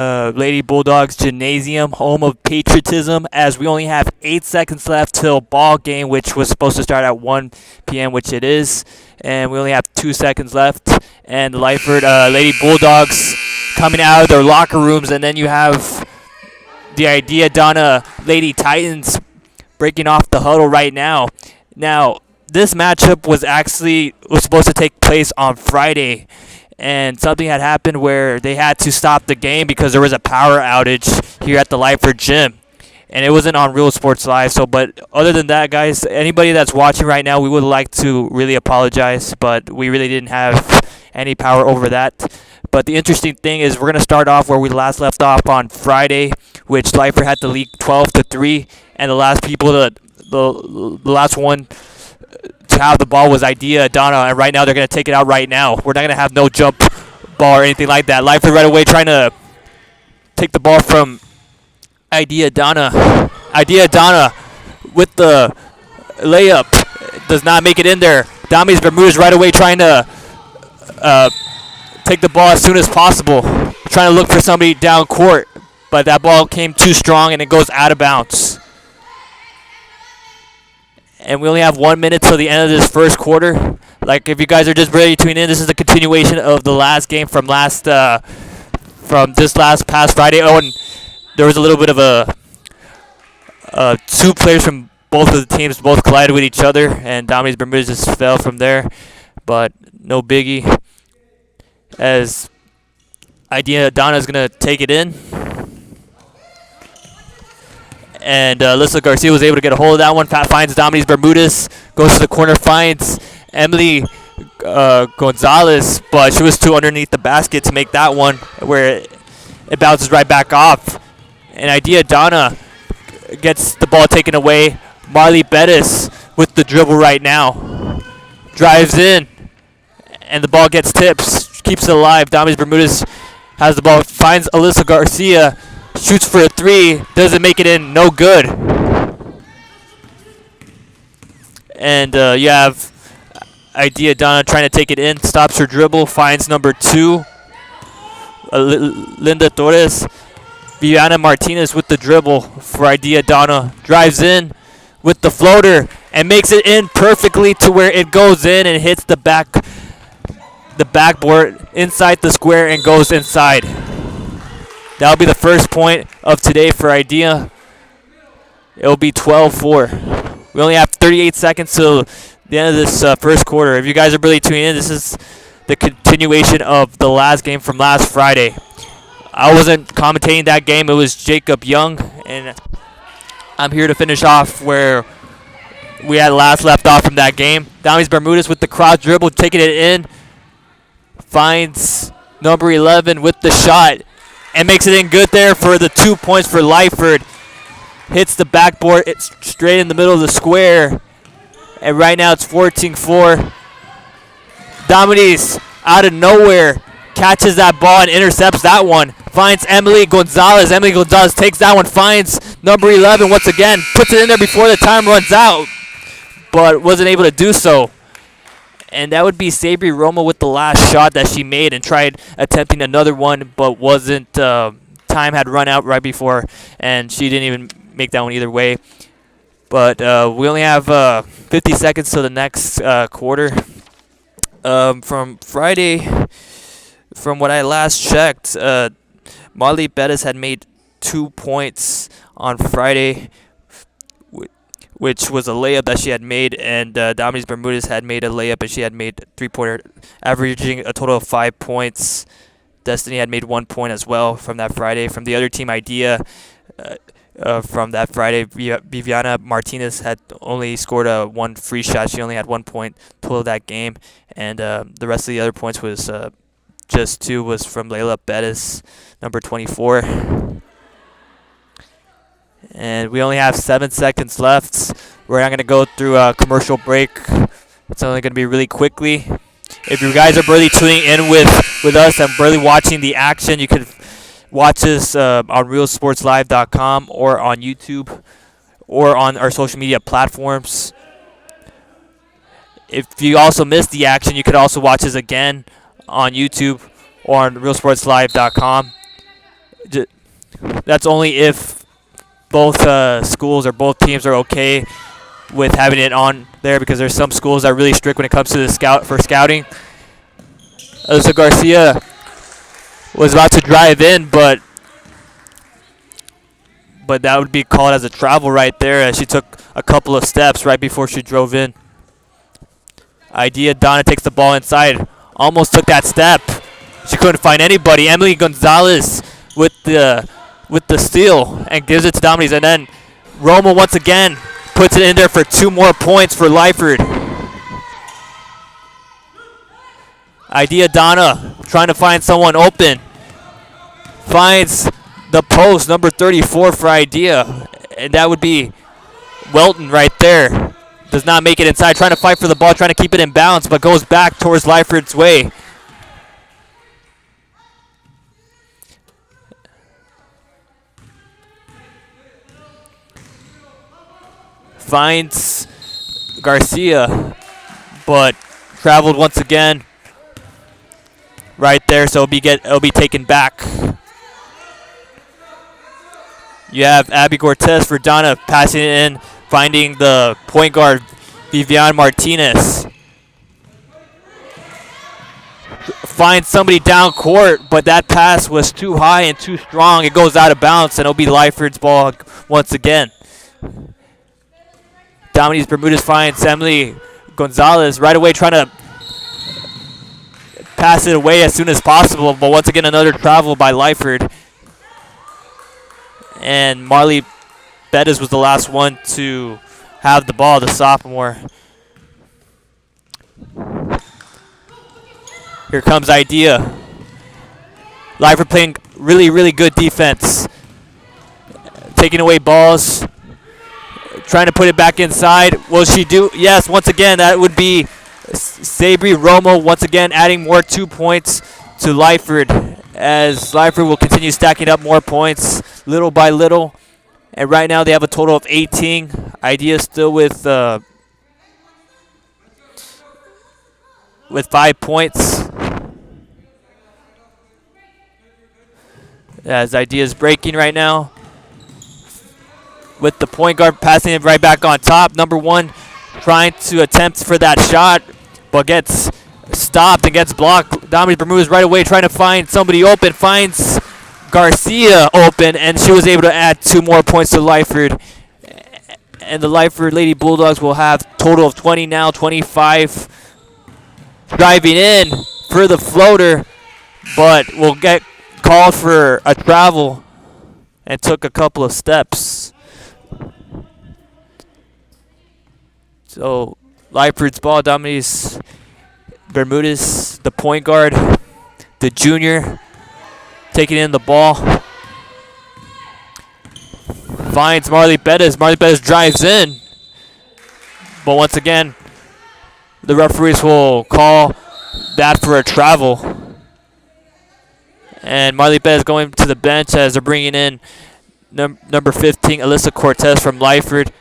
Lady Bulldogs Gymnasium, home of patriotism, as we only have 8 seconds left till ball game, which was supposed to start at 1 p.m., which it is, and we only have 2 seconds left. And the Lyford Lady Bulldogs coming out of their locker rooms, and then you have the Idea Donna Lady Titans breaking off the huddle right now. Now, this matchup was supposed to take place on Friday, and something had happened where they had to stop the game because there was a power outage here at the Lyford gym, and it wasn't on Real Sports Live. So, but other than that, guys, anybody that's watching right now, we would like to really apologize, but we really didn't have any power over that. But the interesting thing is we're going to start off where we last left off on Friday, which Lyford had the lead 12-3, and the last last one to have the ball was Idea Donna, and right now they're going to take it out right now. We're not going to have no jump ball or anything like that. Lyford right away trying to take the ball from Idea Donna. Idea Donna with the layup does not make it in there. Damis Bermudez right away trying to take the ball as soon as possible, trying to look for somebody down court, but that ball came too strong and it goes out of bounds. And we only have 1 minute till the end of this first quarter. Like, if you guys are just ready to tune in, this is a continuation of the last game from this past Friday. Oh, and there was a little bit of two players from both of the teams both collided with each other, and Damis Bermudez just fell from there. But no biggie, as Idea Donna is going to take it in. And Alyssa Garcia was able to get a hold of that one. Finds Damis Bermudez, goes to the corner, finds Emily Gonzalez, but she was too underneath the basket to make that one, where it bounces right back off. And Idea Donna gets the ball taken away. Marley Bettis with the dribble right now. Drives in, and the ball gets tipped, keeps it alive. Damis Bermudez has the ball, finds Alyssa Garcia, shoots for a three, doesn't make it in, no good. And you have Idea Donna trying to take it in, stops her dribble, finds number 2, Linda Torres. Viviana Martinez with the dribble for Idea Donna, drives in with the floater and makes it in perfectly to where it goes in and hits the backboard inside the square and goes inside. That'll be the first point of today for Idea. It'll be 12-4. We only have 38 seconds till the end of this first quarter. If you guys are really tuning in, this is the continuation of the last game from last Friday. I wasn't commentating that game. It was Jacob Young, and I'm here to finish off where we had last left off from that game. Damis Bermudez with the cross dribble, taking it in, finds number 11 with the shot, and makes it in good there for the 2 points for Lyford. Hits the backboard, it's straight in the middle of the square, and right now it's 14-4. Damis out of nowhere catches that ball and intercepts that one. Finds Emily Gonzalez. Emily Gonzalez takes that one, finds number 11 once again, puts it in there before the time runs out, but wasn't able to do so. And that would be Sabri Roma with the last shot that she made, and tried attempting another one, but wasn't. Time had run out right before, and she didn't even make that one either way. But we only have 50 seconds to the next quarter. From Friday, from what I last checked, Marley Bettis had made 2 points on Friday, which was a layup that she had made, and Damis Bermudez had made a layup, and she had made 3-pointer, averaging a total of 5 points. Destiny had made 1 point as well from that Friday. From the other team, Idea, from that Friday, Viviana Martinez had only scored one free shot. She only had 1 point total that game, and the rest of the other points was just 2 was from Layla Bettis, number 24. And we only have 7 seconds left. We're not going to go through a commercial break. It's only going to be really quickly. If you guys are really tuning in with us and really watching the action, you can watch us on realsportslive.com or on YouTube or on our social media platforms. If you also missed the action, you could also watch us again on YouTube or on realsportslive.com. That's only if both schools or both teams are okay with having it on there, because there's some schools that are really strict when it comes to the scouting. Alyssa Garcia was about to drive in, but that would be called as a travel right there, as she took a couple of steps right before she drove in. Donna takes the ball inside, almost took that step. She couldn't find anybody. Emily Gonzalez with the steal and gives it to Dominique, and then Roma once again puts it in there for 2 more points for Lyford. Donna trying to find someone open. Finds the post, number 34 for and that would be Welton right there. Does not make it inside, trying to fight for the ball, trying to keep it in balance, but goes back towards Lyford's way. Finds Garcia, but traveled once again right there, so it'll be taken back. You have Abby Cortez for Donna passing it in, finding the point guard Vivian Martinez. Finds somebody down court, but that pass was too high and too strong. It goes out of bounds, and it'll be Lyford's ball once again. Dominique Bermudez finds Emily Gonzalez right away, trying to pass it away as soon as possible, but once again another travel by Lyford. And Marley Bettis was the last one to have the ball, the sophomore. Here comes Lyford playing really, really good defense. Taking away balls. Trying to put it back inside. Will she do? Yes, once again, that would be Sabri Romo once again adding more 2 points to Lyford, as Lyford will continue stacking up more points little by little. And right now they have a total of 18. Still with 5 points. As is breaking right now, with the point guard passing it right back on top. Number 1 trying to attempt for that shot, but gets stopped and gets blocked. Dominique Bermudez right away trying to find somebody open, finds Garcia open, and she was able to add 2 more points to Lyford. And the Lyford Lady Bulldogs will have a total of 20 now, 25. Driving in for the floater, but will get called for a travel and took a couple of steps. So Lyford's ball. Dominique Bermudez, the point guard, the junior, taking in the ball. Finds Marley Bettis. Marley Bettis drives in, but once again the referees will call that for a travel. And Marley Bettis going to the bench as they're bringing in number 15, Alyssa Cortez from Lyford,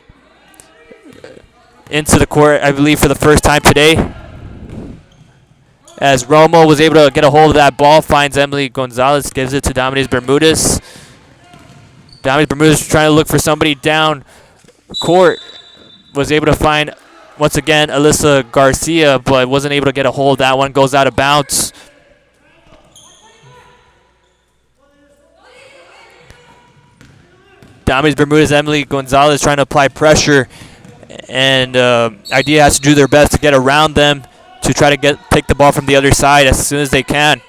into the court, I believe, for the first time today. As Romo was able to get a hold of that ball, finds Emily Gonzalez, gives it to Dominique Bermudez. Dominique Bermudez trying to look for somebody down court. Was able to find, once again, Alyssa Garcia, but wasn't able to get a hold of that one. Goes out of bounds. Dominique Bermudez, Emily Gonzalez trying to apply pressure, and Idea has to do their best to get around them to try to take the ball from the other side as soon as they can.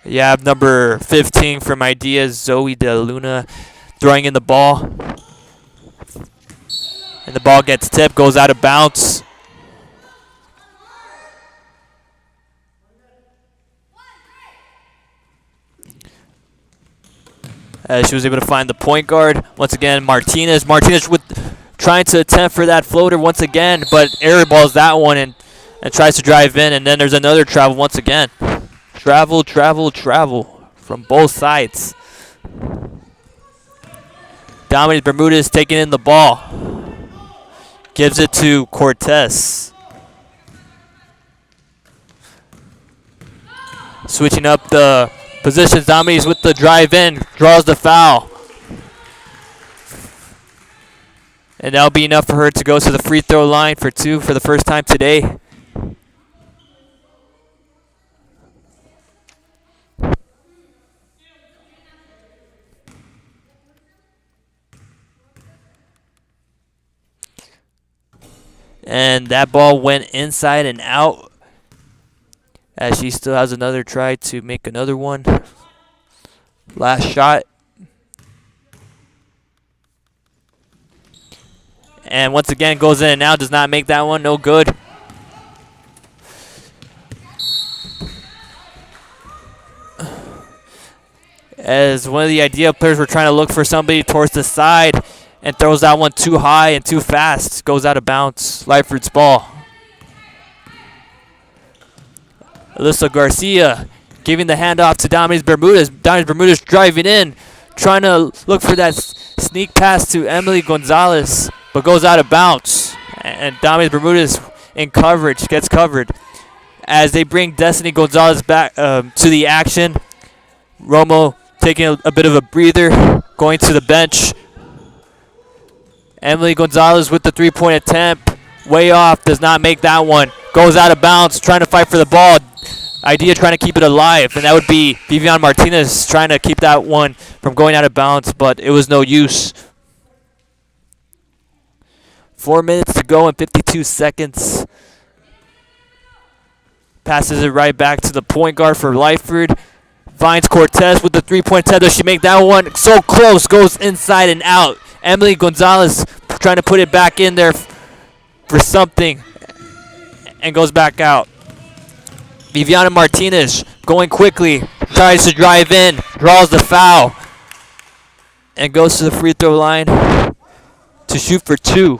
You have number 15 from Idea, Zoe De Luna, throwing in the ball. And the ball gets tipped, goes out of bounds. She was able to find the point guard. Once again, Martinez. Martinez with trying to attempt for that floater once again, but air balls that one and tries to drive in. And then there's another travel once again. Travel, travel, travel from both sides. Dominique Bermudez taking in the ball. Gives it to Cortez. Switching up the Positions Dami's with the drive in. Draws the foul. And that'll be enough for her to go to the free throw line for 2 for the first time today. And that ball went inside and out, as she still has another try to make another one. Last shot. And once again goes in and out, does not make that one, no good. As one of the idea players were trying to look for somebody towards the side and throws that one too high and too fast. Goes out of bounds. Lyford's ball. Alyssa Garcia giving the handoff to Damis Bermudez. Damis Bermudez driving in, trying to look for that sneak pass to Emily Gonzalez, but goes out of bounds. And Damis Bermudez in coverage, gets covered. As they bring Destiny Gonzalez back to the action. Romo taking a bit of a breather, going to the bench. Emily Gonzalez with the three-point attempt. Way off, does not make that one. Goes out of bounds, trying to fight for the ball. Idea trying to keep it alive, and that would be Vivian Martinez trying to keep that one from going out of bounds, but it was no use. 4 minutes to go and 52 seconds. Passes it right back to the point guard for Lyford. Finds Cortez with the three-point attempt. Does she make that one? So close, goes inside and out. Emily Gonzalez trying to put it back in there for something and goes back out. Viviana Martinez going quickly, tries to drive in, draws the foul, and goes to the free throw line to shoot for 2.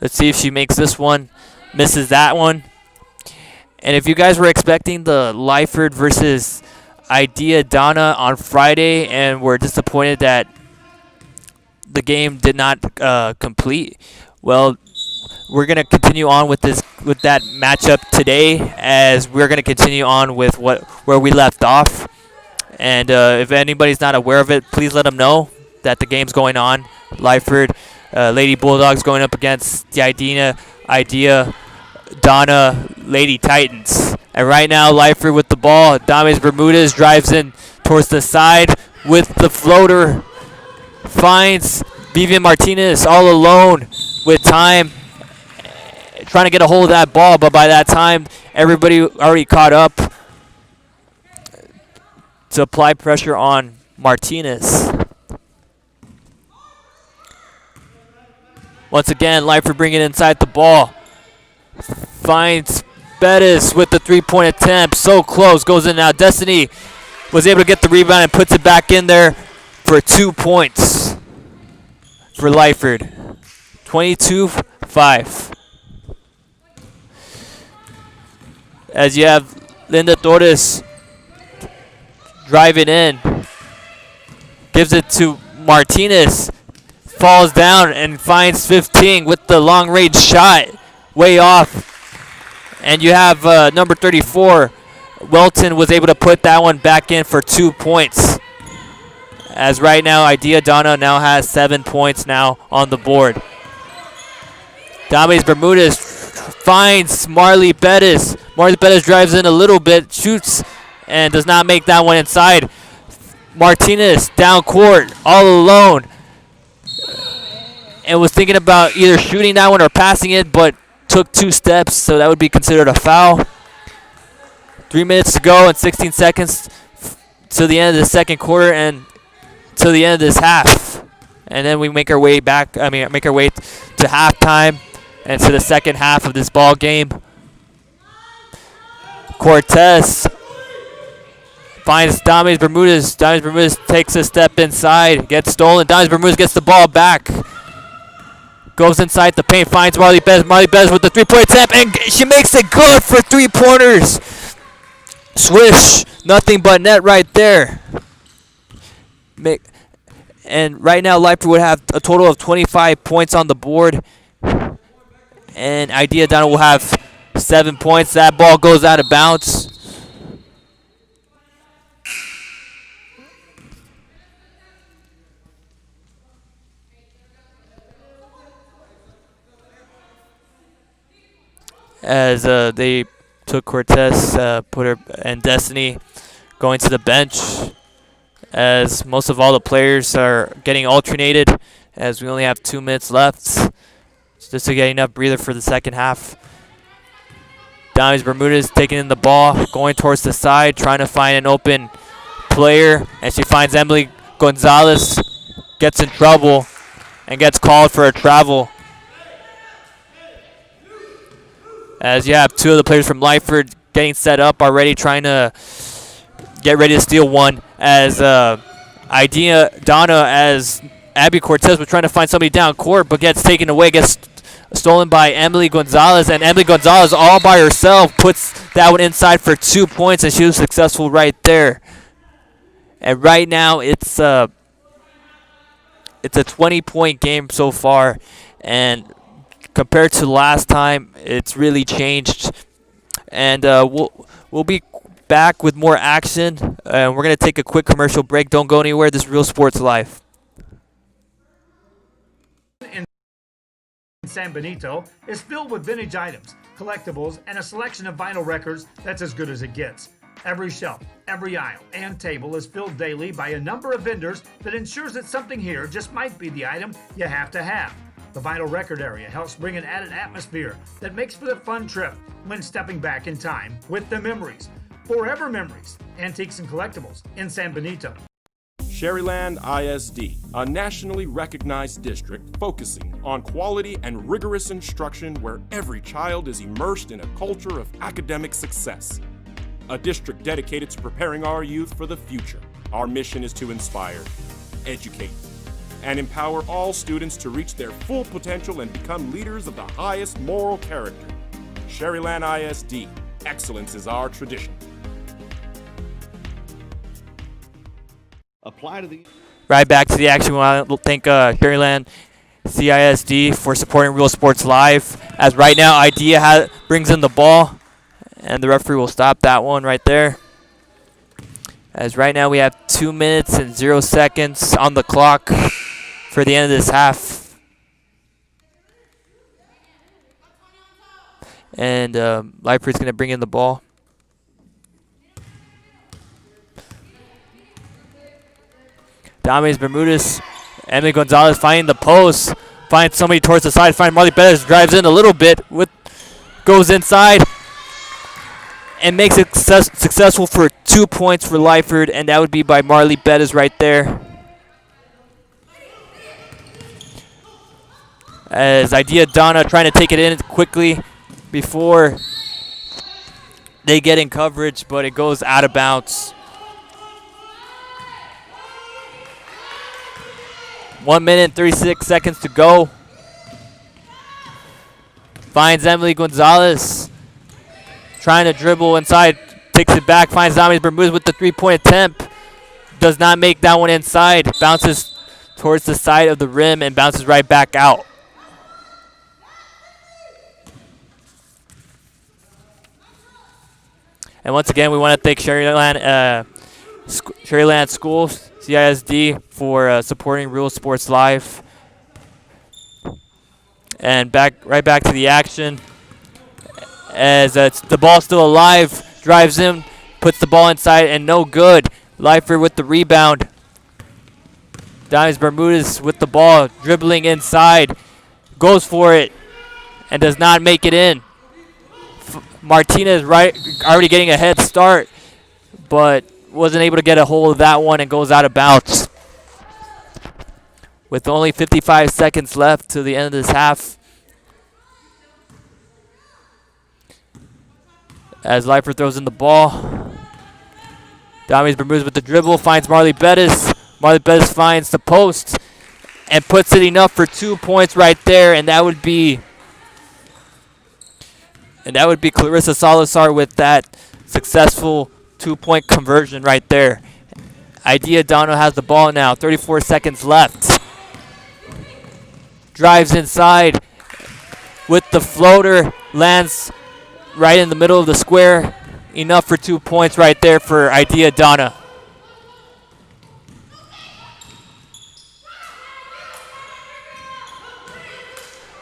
Let's see if she makes this one, misses that one. And if you guys were expecting the Lyford versus Idea Donna on Friday and were disappointed that the game did not complete, well, we're gonna continue on with that matchup today, as we're gonna continue on with where we left off. And if anybody's not aware of it, please let them know that the game's going on. Lyford Lady Bulldogs going up against the Idea Donna Lady Titans. And right now, Lyford with the ball. Damis Bermudez drives in towards the side with the floater. Finds Vivian Martinez all alone with time. Trying to get a hold of that ball, but by that time, everybody already caught up to apply pressure on Martinez. Once again, Lyford bringing inside the ball. Finds Bettis with the three-point attempt. So close, goes in now. Destiny was able to get the rebound and puts it back in there for 2 points for Lyford. 22-5. As you have Linda Torres driving in. Gives it to Martinez. Falls down and finds 15 with the long-range shot. Way off. And you have number 34. Welton was able to put that one back in for 2 points. As right now, Idea Donna now has 7 points now on the board. Damis Bermudez finds Marley Bettis. Marley Bettis drives in a little bit, shoots, and does not make that one inside. Martinez down court, all alone. And was thinking about either shooting that one or passing it, but took 2 steps, so that would be considered a foul. 3 minutes to go and 16 seconds to the end of the second quarter and to the end of this half. And then we make our way back, make our way to halftime and to the second half of this ball game. Cortez finds Damis Bermudez. Damis Bermudez takes a step inside, gets stolen. Damis Bermudez gets the ball back. Goes inside the paint, finds Marley Bez. Marley Bez with the three-point attempt, and she makes it good for 3 pointers. Swish! Nothing but net right there. And right now, Lyford would have a total of 25 points on the board. And Idea Donna will have 7 points. That ball goes out of bounds. As they took Cortez, put her and Destiny going to the bench, as most of all the players are getting alternated, as we only have 2 minutes left, just to get enough breather for the second half. Donna Bermudez taking in the ball, going towards the side, trying to find an open player, and she finds Emily Gonzalez, gets in trouble, and gets called for a travel. As you have 2 of the players from Lyford getting set up already, trying to get ready to steal one. As Idea Donna, as Abby Cortez was trying to find somebody down court, but gets taken away, gets stolen by Emily Gonzalez. And Emily Gonzalez all by herself puts that one inside for 2 points, and she was successful right there. And right now it's a 20-point game so far, and compared to last time, it's really changed. And we'll be back with more action. And we're going to take a quick commercial break. Don't go anywhere. This is Real Sports Live. In San Benito is filled with vintage items, collectibles, and a selection of vinyl records that's as good as it gets. Every shelf, every aisle, and table is filled daily by a number of vendors that ensures that something here just might be the item you have to have. The vinyl record area helps bring an added atmosphere that makes for the fun trip when stepping back in time with the memories. Forever Memories, Antiques and Collectibles in San Benito. Sherryland ISD, a nationally recognized district focusing on quality and rigorous instruction where every child is immersed in a culture of academic success. A district dedicated to preparing our youth for the future. Our mission is to inspire, educate, and empower all students to reach their full potential and become leaders of the highest moral character. Sherryland ISD, excellence is our tradition. Apply to the Right back to the action. We want to thank Sherryland CISD for supporting Real Sports Live. As right now, Idea brings in the ball, and the referee will stop that one right there. As right now we have 2 minutes and 0 seconds on the clock for the end of this half. And Lyford's going to bring in the ball. Dames Bermudez, Emily Gonzalez finding the post, finds somebody towards the side, finds Marley Bettis, drives in a little bit, goes inside, and makes it successful for 2 points for Lyford, and that would be by Marley Bettis right there. As Idea Donna trying to take it in quickly before they get in coverage, but it goes out of bounds. 1 minute and 36 seconds to go. Finds Emily Gonzalez. Trying to dribble inside. Takes it back. Finds Dames Bermudez with the three-point attempt. Does not make that one inside. Bounces towards the side of the rim and bounces right back out. And once again, we want to thank Sherryland School, CISD, for supporting Real Sports Live. And right back to the action. As the ball's still alive, drives in, puts the ball inside, and no good. Lyford with the rebound. Dames Bermudez with the ball, dribbling inside, goes for it, and does not make it in. Martinez already getting a head start, but wasn't able to get a hold of that one and goes out of bounds. With only 55 seconds left to the end of this half. As Lyford throws in the ball. Dames Bermudez with the dribble, finds Marley Bettis. Marley Bettis finds the post and puts it enough for 2 points right there, and that would be Clarissa Salazar with that successful 2-point conversion right there. Idea Donna has the ball now. 34 seconds left. Drives inside with the floater. Lands right in the middle of the square. Enough for 2 points right there for Idea Donna.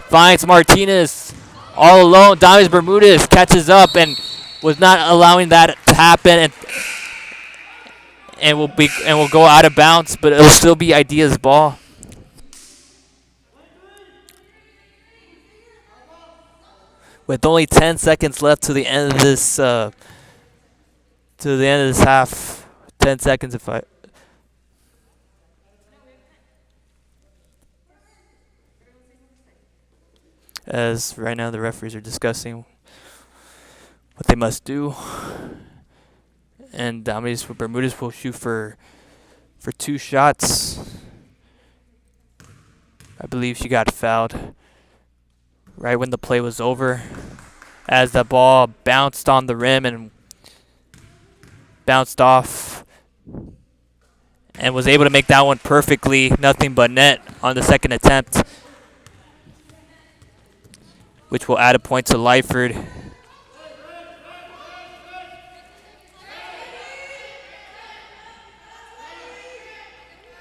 Finds Martinez all alone. Dames Bermudez catches up and was not allowing that to happen, and will go out of bounds, but it'll still be Idea's ball. With only 10 seconds left to the end of this half. 10 seconds if I. As right now the referees are discussing what they must do. And Bermudez will shoot for 2 shots. I believe she got fouled right when the play was over, as the ball bounced on the rim and bounced off, and was able to make that one perfectly, nothing but net on the second attempt, which will add a point to Lyford.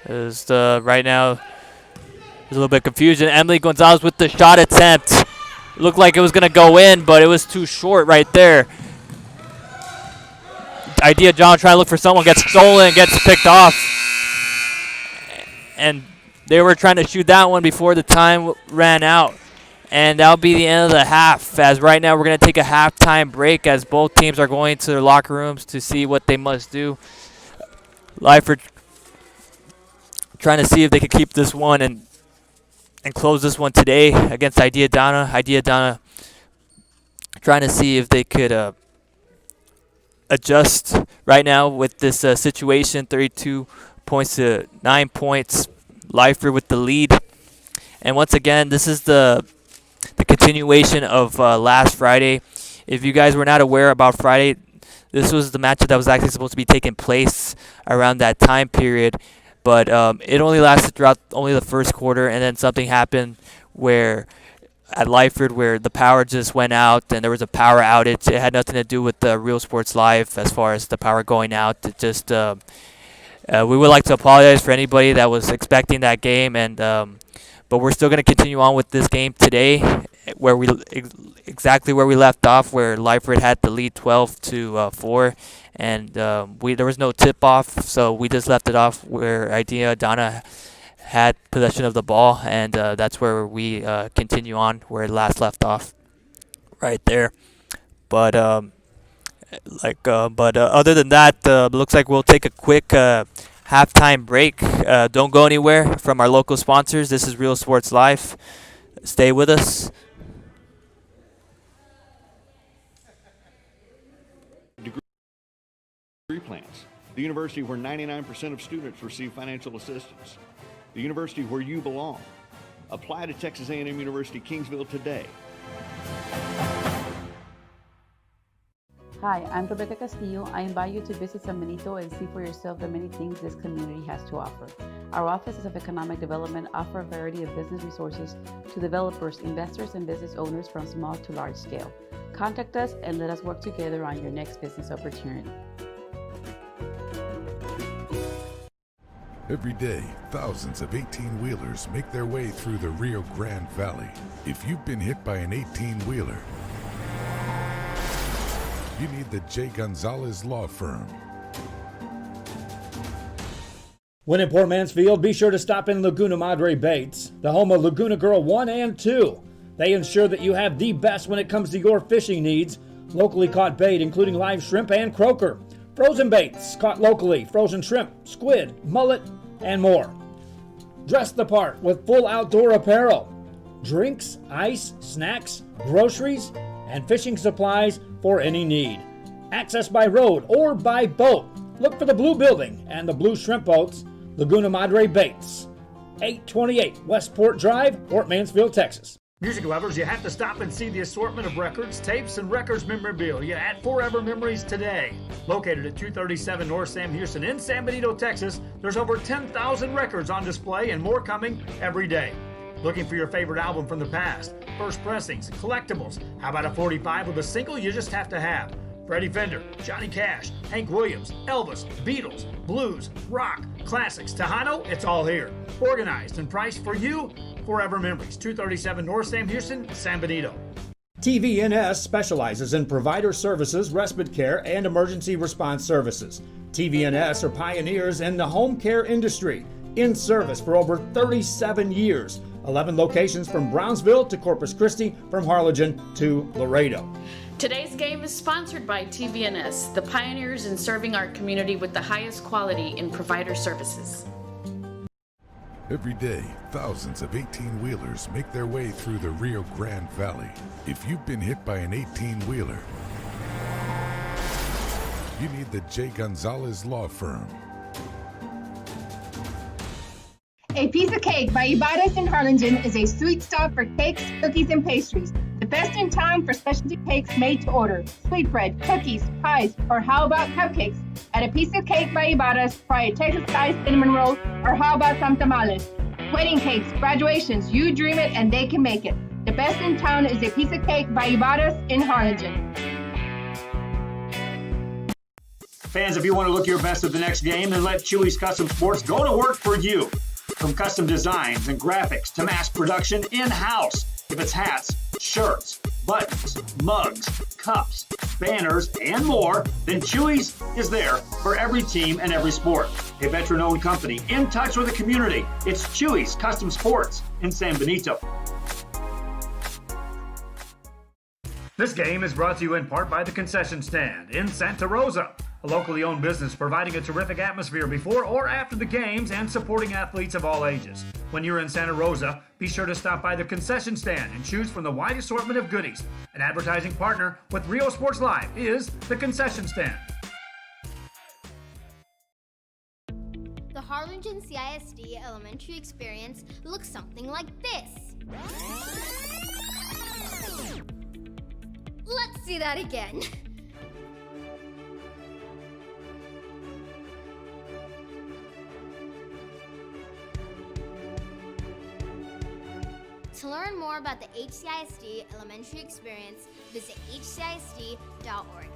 Right now, there's a little bit of confusion. Emily Gonzalez with the shot attempt. Looked like it was going to go in, but it was too short right there. Idea John trying to look for someone, gets stolen, gets picked off. And they were trying to shoot that one before the time ran out. And that'll be the end of the half, as right now we're going to take a halftime break as both teams are going to their locker rooms to see what they must do. Lyford trying to see if they could keep this one and close this one today against Idea Donna. Idea Donna trying to see if they could adjust right now with this situation. 32 points to 9 points. Lyford with the lead. And once again, this is the continuation of last Friday. If you guys were not aware about Friday, this was the matchup that was actually supposed to be taking place around that time period. But it only lasted throughout only the first quarter, and then something happened where at Lyford where the power just went out and there was a power outage. It had nothing to do with Real Sports Live as far as the power going out. It just we would like to apologize for anybody that was expecting that game, and but we're still going to continue on with this game today, where we exactly where we left off, where Lyford had the lead 12-4, and there was no tip off, so we just left it off where Idea Donna had possession of the ball, and that's where we continue on where it last left off, right there. But other than that, looks like we'll take a quick halftime break. Don't go anywhere from our local sponsors. This is Real Sports Live. Stay with us. Degree plans. The university where 99% of students receive financial assistance. The university where you belong. Apply to Texas A&M University Kingsville today. Hi, I'm Rebecca Castillo. I invite you to visit San Benito and see for yourself the many things this community has to offer. Our offices of economic development offer a variety of business resources to developers, investors, and business owners from small to large scale. Contact us and let us work together on your next business opportunity. Every day, thousands of 18-wheelers make their way through the Rio Grande Valley. If you've been hit by an 18-wheeler, you need the J. Gonzalez Law Firm. When in Port Mansfield, be sure to stop in Laguna Madre Baits, the home of Laguna Girl 1 and 2. They ensure that you have the best when it comes to your fishing needs. Locally caught bait, including live shrimp and croaker. Frozen baits, caught locally, frozen shrimp, squid, mullet, and more. Dress the part with full outdoor apparel. Drinks, ice, snacks, groceries, and fishing supplies for any need. Access by road or by boat. Look for the blue building and the blue shrimp boats, Laguna Madre Baits. 828 Westport Drive, Port Mansfield, Texas. Music lovers, you have to stop and see the assortment of records, tapes, and records memorabilia at Forever Memories today. Located at 237 North Sam Houston in San Benito, Texas, there's over 10,000 records on display and more coming every day. Looking for your favorite album from the past, first pressings, collectibles? How about a 45 with a single you just have to have? Freddie Fender, Johnny Cash, Hank Williams, Elvis, Beatles, blues, rock, classics, Tejano, it's all here. Organized and priced for you. Forever Memories, 237 North Sam Houston, San Benito. TVNS specializes in provider services, respite care, and emergency response services. TVNS are pioneers in the home care industry, in service for over 37 years. 11 locations from Brownsville to Corpus Christi, from Harlingen to Laredo. Today's game is sponsored by TVNS, the pioneers in serving our community with the highest quality in provider services. Every day, thousands of 18-wheelers make their way through the Rio Grande Valley. If you've been hit by an 18-wheeler, you need the J. Gonzalez Law Firm. A Piece of Cake by Ibarras in Harlingen is a sweet stop for cakes, cookies, and pastries. The best in town for specialty cakes made to order. Sweetbread, cookies, pies, or how about cupcakes? At A Piece of Cake by Ibarras, try a Texas Pie cinnamon roll, or how about some tamales? Wedding cakes, graduations, you dream it and they can make it. The best in town is A Piece of Cake by Ibarras in Harlingen. Fans, if you want to look your best at the next game, then let Chewy's Custom Sports go to work for you. From custom designs and graphics to mass production in-house. If it's hats, shirts, buttons, mugs, cups, banners, and more, then Chewy's is there for every team and every sport. A veteran-owned company in touch with the community. It's Chewy's Custom Sports in San Benito. This game is brought to you in part by the Concession Stand in Santa Rosa, a locally owned business providing a terrific atmosphere before or after the games and supporting athletes of all ages. When you're in Santa Rosa, be sure to stop by the Concession Stand and choose from the wide assortment of goodies. An advertising partner with Rio Sports Live is the Concession Stand. The Harlingen CISD elementary experience looks something like this. Let's see that again. To learn more about the HCISD elementary experience, visit hcisd.org.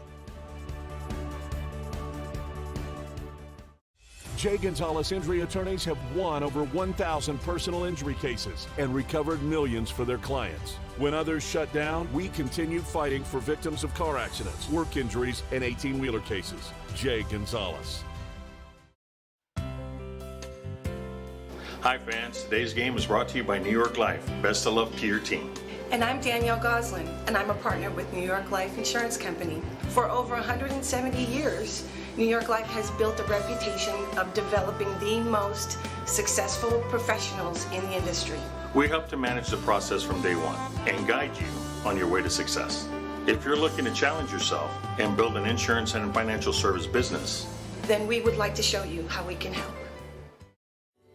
J. Gonzalez injury attorneys have won over 1,000 personal injury cases and recovered millions for their clients. When others shut down, we continue fighting for victims of car accidents, work injuries, and 18-wheeler cases. J. Gonzalez. Hi fans, today's game is brought to you by New York Life. Best of luck to your team. And I'm Danielle Goslin, and I'm a partner with New York Life Insurance Company. For over 170 years, New York Life has built a reputation of developing the most successful professionals in the industry. We help to manage the process from day one and guide you on your way to success. If you're looking to challenge yourself and build an insurance and financial service business, then we would like to show you how we can help.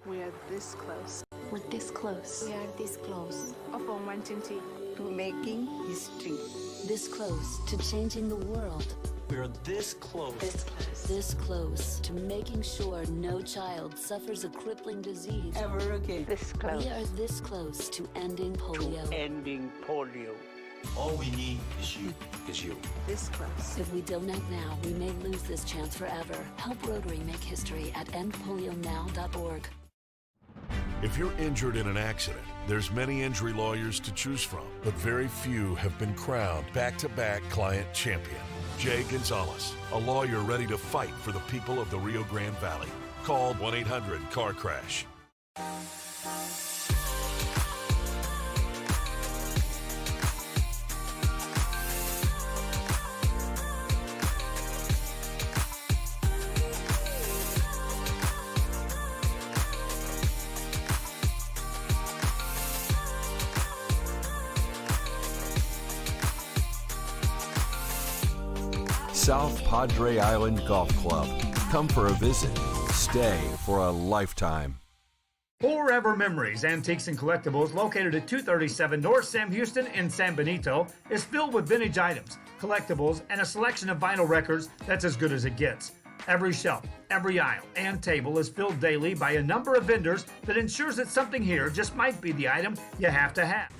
We are this close. We're this close. We are this close. Of wanting to making history. This close to changing the world. We're this close. This close. This close to making sure no child suffers a crippling disease ever again. This close. We are this close to ending polio. Ending polio. All we need is you. This close. If we don't act now, we may lose this chance forever. Help Rotary make history at endpolionow.org. If you're injured in an accident, there's many injury lawyers to choose from, but very few have been crowned back-to-back client champion. Jay Gonzalez, a lawyer ready to fight for the people of the Rio Grande Valley. Call 1-800-CAR-CRASH. South Padre Island Golf Club. Come for a visit. Stay for a lifetime. Forever Memories, Antiques and Collectibles, located at 237 North Sam Houston in San Benito, is filled with vintage items, collectibles, and a selection of vinyl records that's as good as it gets. Every shelf, every aisle, and table is filled daily by a number of vendors that ensures that something here just might be the item you have to have.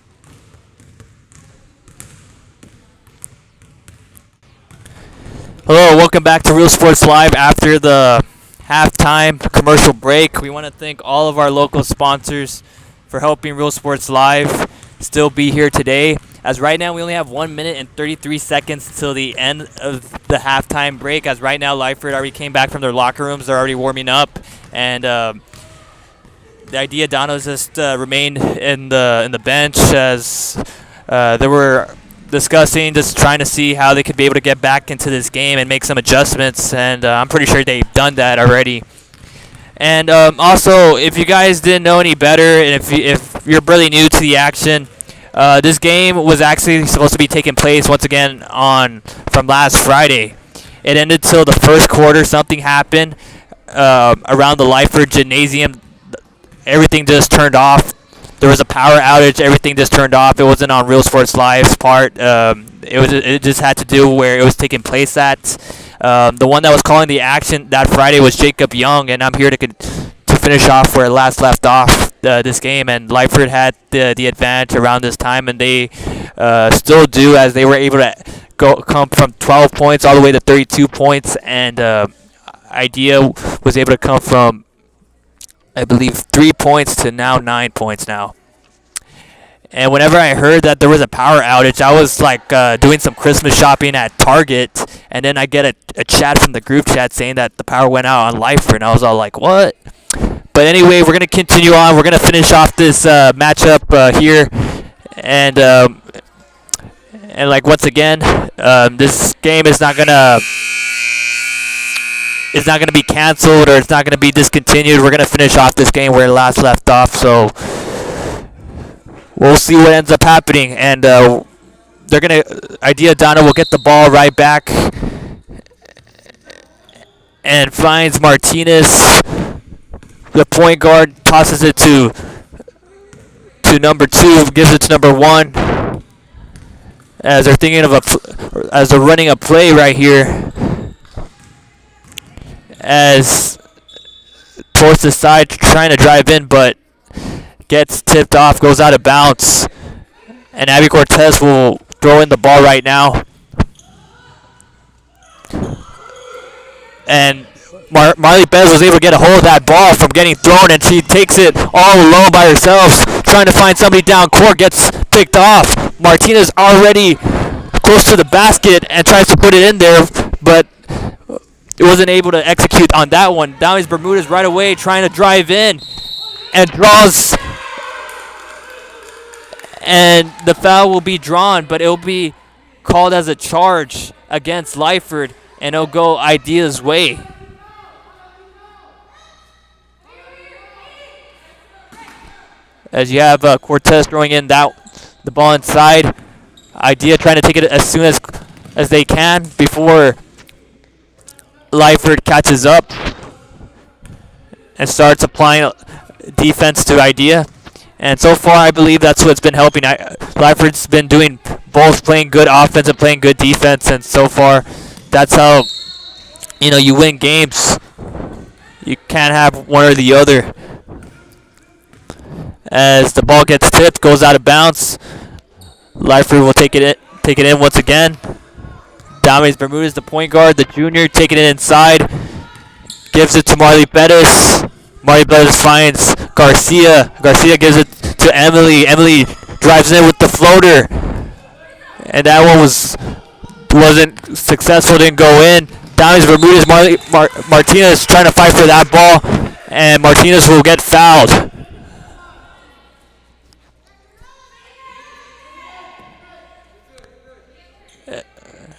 Hello, welcome back to Real Sports Live after the halftime commercial break. We want to thank all of our local sponsors for helping Real Sports Live still be here today. As right now we only have 1 minute and 33 seconds till the end of the halftime break. As right now Lyford already came back from their locker rooms. They're already warming up, and the idea Donna just remained in the bench as they were discussing, just trying to see how they could be able to get back into this game and make some adjustments, and I'm pretty sure they've done that already. And also, if you guys didn't know any better, and if you're really new to the action, this game was actually supposed to be taking place once again from last Friday. It ended till the first quarter. Something happened around the Lyford gymnasium. Everything just turned off. There was a power outage. Everything just turned off. It wasn't on Real Sports Live's part. It just had to do where it was taking place at. The one that was calling the action that Friday was Jacob Young, and I'm here to finish off where last left off this game. And Lyford had the advantage around this time, and they still do, as they were able to come from 12 points all the way to 32 points, and Idea was able to come from, I believe, 3 points to now 9 points now. And whenever I heard that there was a power outage, I was like doing some Christmas shopping at Target, and then I get a chat from the group chat saying that the power went out on Lyford, and I was all like, what? But anyway, we're going to continue on. We're going to finish off this matchup here. And like once again, this game is not going to... It's not going to be canceled, or it's not going to be discontinued. We're going to finish off this game where it last left off, so we'll see what ends up happening. And they're going to... Idea Donna will get the ball right back and finds Martinez. The point guard tosses it to number 2, gives it to number 1. As they're thinking of as they're running a play right here. As towards the side, trying to drive in, but gets tipped off, goes out of bounds. And Abby Cortez will throw in the ball right now. And Marley Bez was able to get a hold of that ball from getting thrown, and she takes it all alone by herself, trying to find somebody down court, gets picked off. Martinez already close to the basket and tries to put it in there, but it wasn't able to execute on that one. Damis Bermudez right away trying to drive in and draws. And the foul will be drawn, but it will be called as a charge against Lyford, and it'll go Idea's way. As you have Cortez throwing in the ball inside. Idea trying to take it as soon as they can before Lyford catches up and starts applying defense to Idea. And so far, I believe that's what's been helping. Lyford's been doing both, playing good offense and playing good defense. And so far, that's how you win games. You can't have one or the other. As the ball gets tipped, goes out of bounds. Lyford will take it in once again. Damis Bermudez, the point guard, the junior, taking it inside. Gives it to Marley Bettis. Marley Bettis finds Garcia. Garcia gives it to Emily. Emily drives in with the floater. And that one wasn't successful, didn't go in. Damis Bermudez, Martinez trying to fight for that ball. And Martinez will get fouled.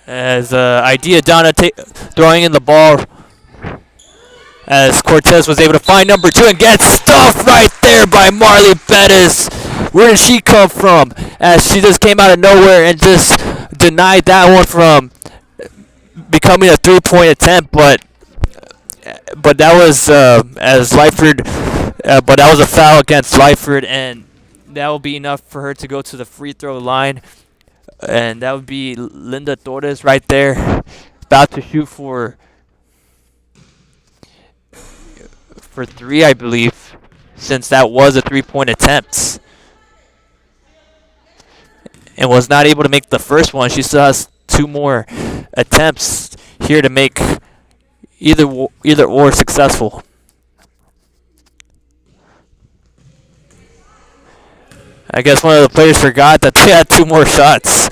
As Idea Donna throwing in the ball, as Cortez was able to find number 2 and get stuffed right there by Marley Bettis. Where did she come from? As she just came out of nowhere and just denied that one from becoming a 3-point attempt, but that was as Lyford but that was a foul against Lyford, and that will be enough for her to go to the free throw line. And that would be Linda Torres right there, about to shoot for 3, I believe, since that was a 3-point attempt. And was not able to make the first one. She still has 2 more attempts here to make either or successful. I guess one of the players forgot that they had 2 more shots,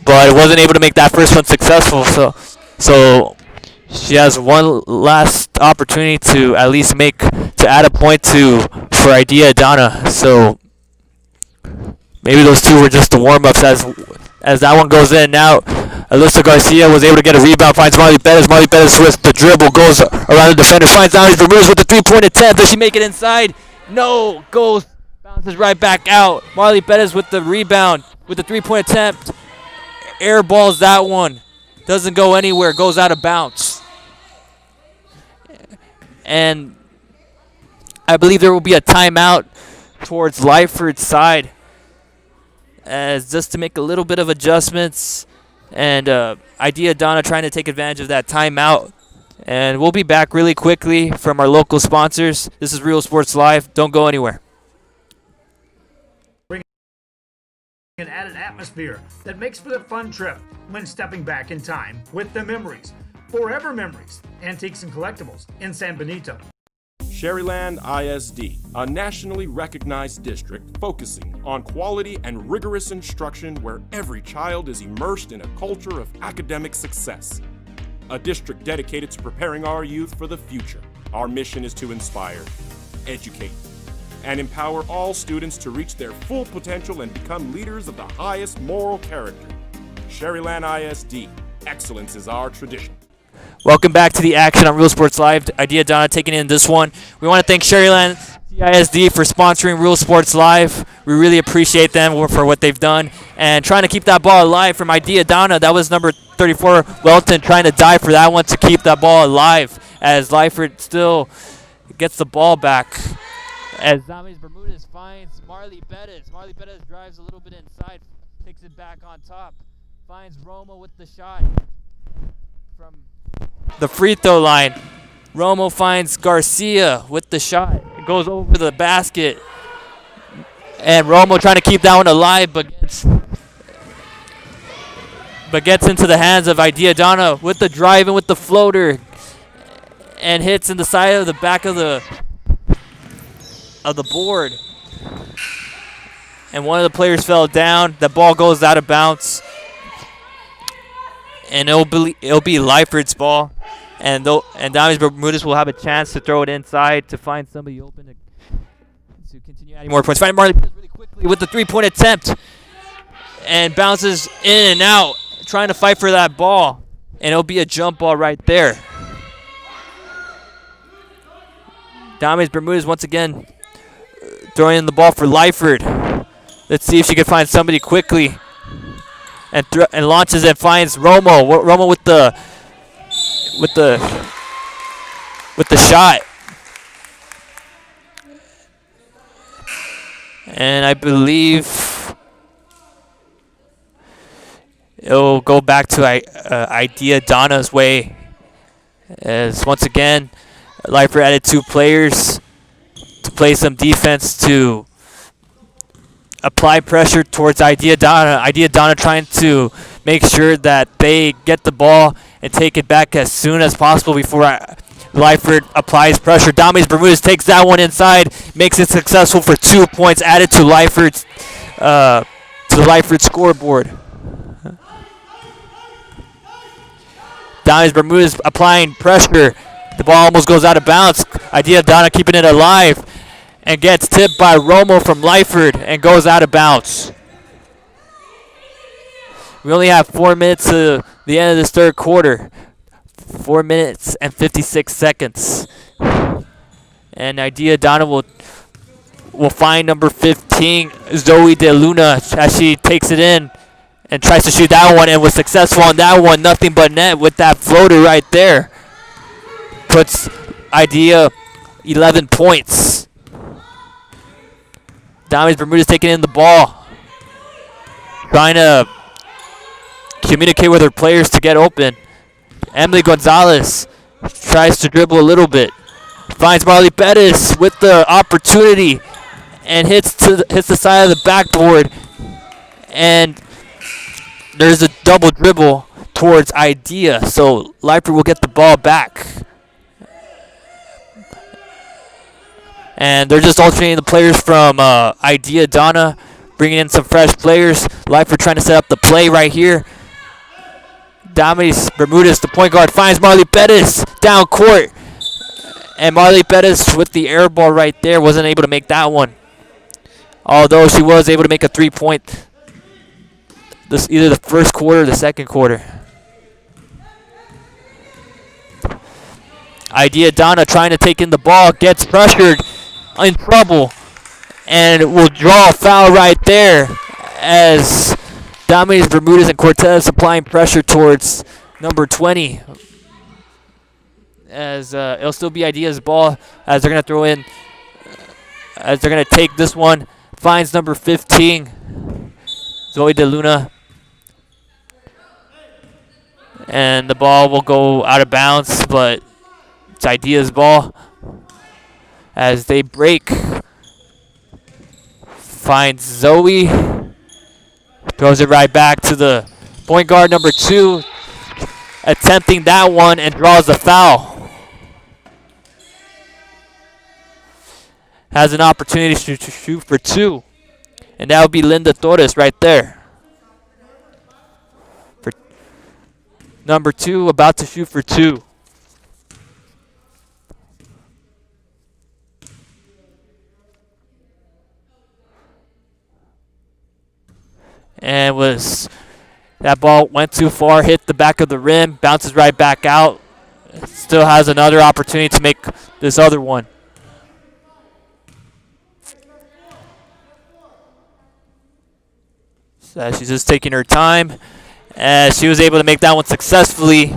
but it wasn't able to make that first one successful. So she has one last opportunity to at least add a point for Idea Donna. So maybe those 2 were just the warm-ups as that one goes in. Now Alyssa Garcia was able to get a rebound, finds Marley Bettis. Marley Bettis with the dribble, goes around the defender, finds Donna Bermudez with the 3-point attempt. Does she make it inside? No, bounces right back out. Marley Bettis with the rebound, with the 3-point attempt. Air balls that one. Doesn't go anywhere, goes out of bounds. And I believe there will be a timeout towards Lyford's side, as just to make a little bit of adjustments, and Idea Donna trying to take advantage of that timeout. And we'll be back really quickly from our local sponsors. This is Real Sports Live. Don't go anywhere. An added atmosphere that makes for the fun trip when stepping back in time with the memories. Forever Memories, Antiques and Collectibles in San Benito. Sherryland ISD, a nationally recognized district focusing on quality and rigorous instruction where every child is immersed in a culture of academic success. A district dedicated to preparing our youth for the future. Our mission is to inspire, educate, and empower all students to reach their full potential and become leaders of the highest moral character. Sherryland ISD, excellence is our tradition. Welcome back to the action on Real Sports Live. Idea Donna taking in this one. We want to thank Sherryland ISD for sponsoring Real Sports Live. We really appreciate them for what they've done. And trying to keep that ball alive from Idea Donna. That was number 34, Welton, trying to dive for that one to keep that ball alive as Lyford still gets the ball back. As Zombies Bermudez finds Marley Bettis. Marley Bettis drives a little bit inside, takes it back on top, finds Romo with the shot from the free throw line. Romo finds Garcia with the shot. It goes over the basket. And Romo trying to keep that one alive, but gets into the hands of Idea Donna with the drive and with the floater. And hits in the side of the back of the board. And one of the players fell down. The ball goes out of bounds. And it'll be Lyford's ball. And Damis Bermudez will have a chance to throw it inside to find somebody open to continue adding more points. Find Marley really quickly with the 3-point attempt. And bounces in and out, trying to fight for that ball. And it'll be a jump ball right there. Damis Bermudez once again throwing in the ball for Lyford. Let's see if she can find somebody quickly. And launches and finds Romo. Romo with the shot. And I believe it'll go back to Idea Donna's way. As once again, Lyford added 2 players to play some defense to apply pressure towards Idea Donna. Idea Donna trying to make sure that they get the ball and take it back as soon as possible before Lyford applies pressure. Damis Bermudez takes that one inside, makes it successful for 2 points added to Lyford's scoreboard. Damis Bermudez applying pressure. The ball almost goes out of bounds. Idea Donna keeping it alive and gets tipped by Romo from Lyford and goes out of bounds. We only have 4 minutes to the end of this third quarter. 4 minutes and 56 seconds. And Idea Donna will find number 15, Zoe De Luna, as she takes it in and tries to shoot that one and was successful on that one. Nothing but net with that floater right there. Puts Idea 11 points. Damaris Bermudez taking in the ball. Trying to communicate with her players to get open. Emily Gonzalez tries to dribble a little bit. Finds Marley Bettis with the opportunity and hits the side of the backboard. And there's a double dribble towards Idea. So Lyford will get the ball back. And they're just alternating the players from Idea Donna, bringing in some fresh players. Lyford trying to set up the play right here. Damaris Bermudez, the point guard, finds Marley Bettis down court. And Marley Bettis with the air ball right there wasn't able to make that one. Although she was able to make a 3-point either the first quarter or the second quarter. Idea Donna trying to take in the ball, gets pressured, in trouble, and will draw a foul right there as Damaris Bermudez and Cortez applying pressure towards number 20. As it'll still be Idea's ball as they're going to throw in, as they're going to take this one. Finds number 15, Zoe DeLuna. And the ball will go out of bounds, but it's Idea's ball. As they break, finds Zoe. Throws it right back to the point guard, number 2. Attempting that one and draws a foul. Has an opportunity to shoot for 2. And that would be Linda Torres right there. For number 2, about to shoot for 2. And that ball went too far, hit the back of the rim, bounces right back out. Still has another opportunity to make this other one. So she's just taking her time. As she was able to make that one successfully,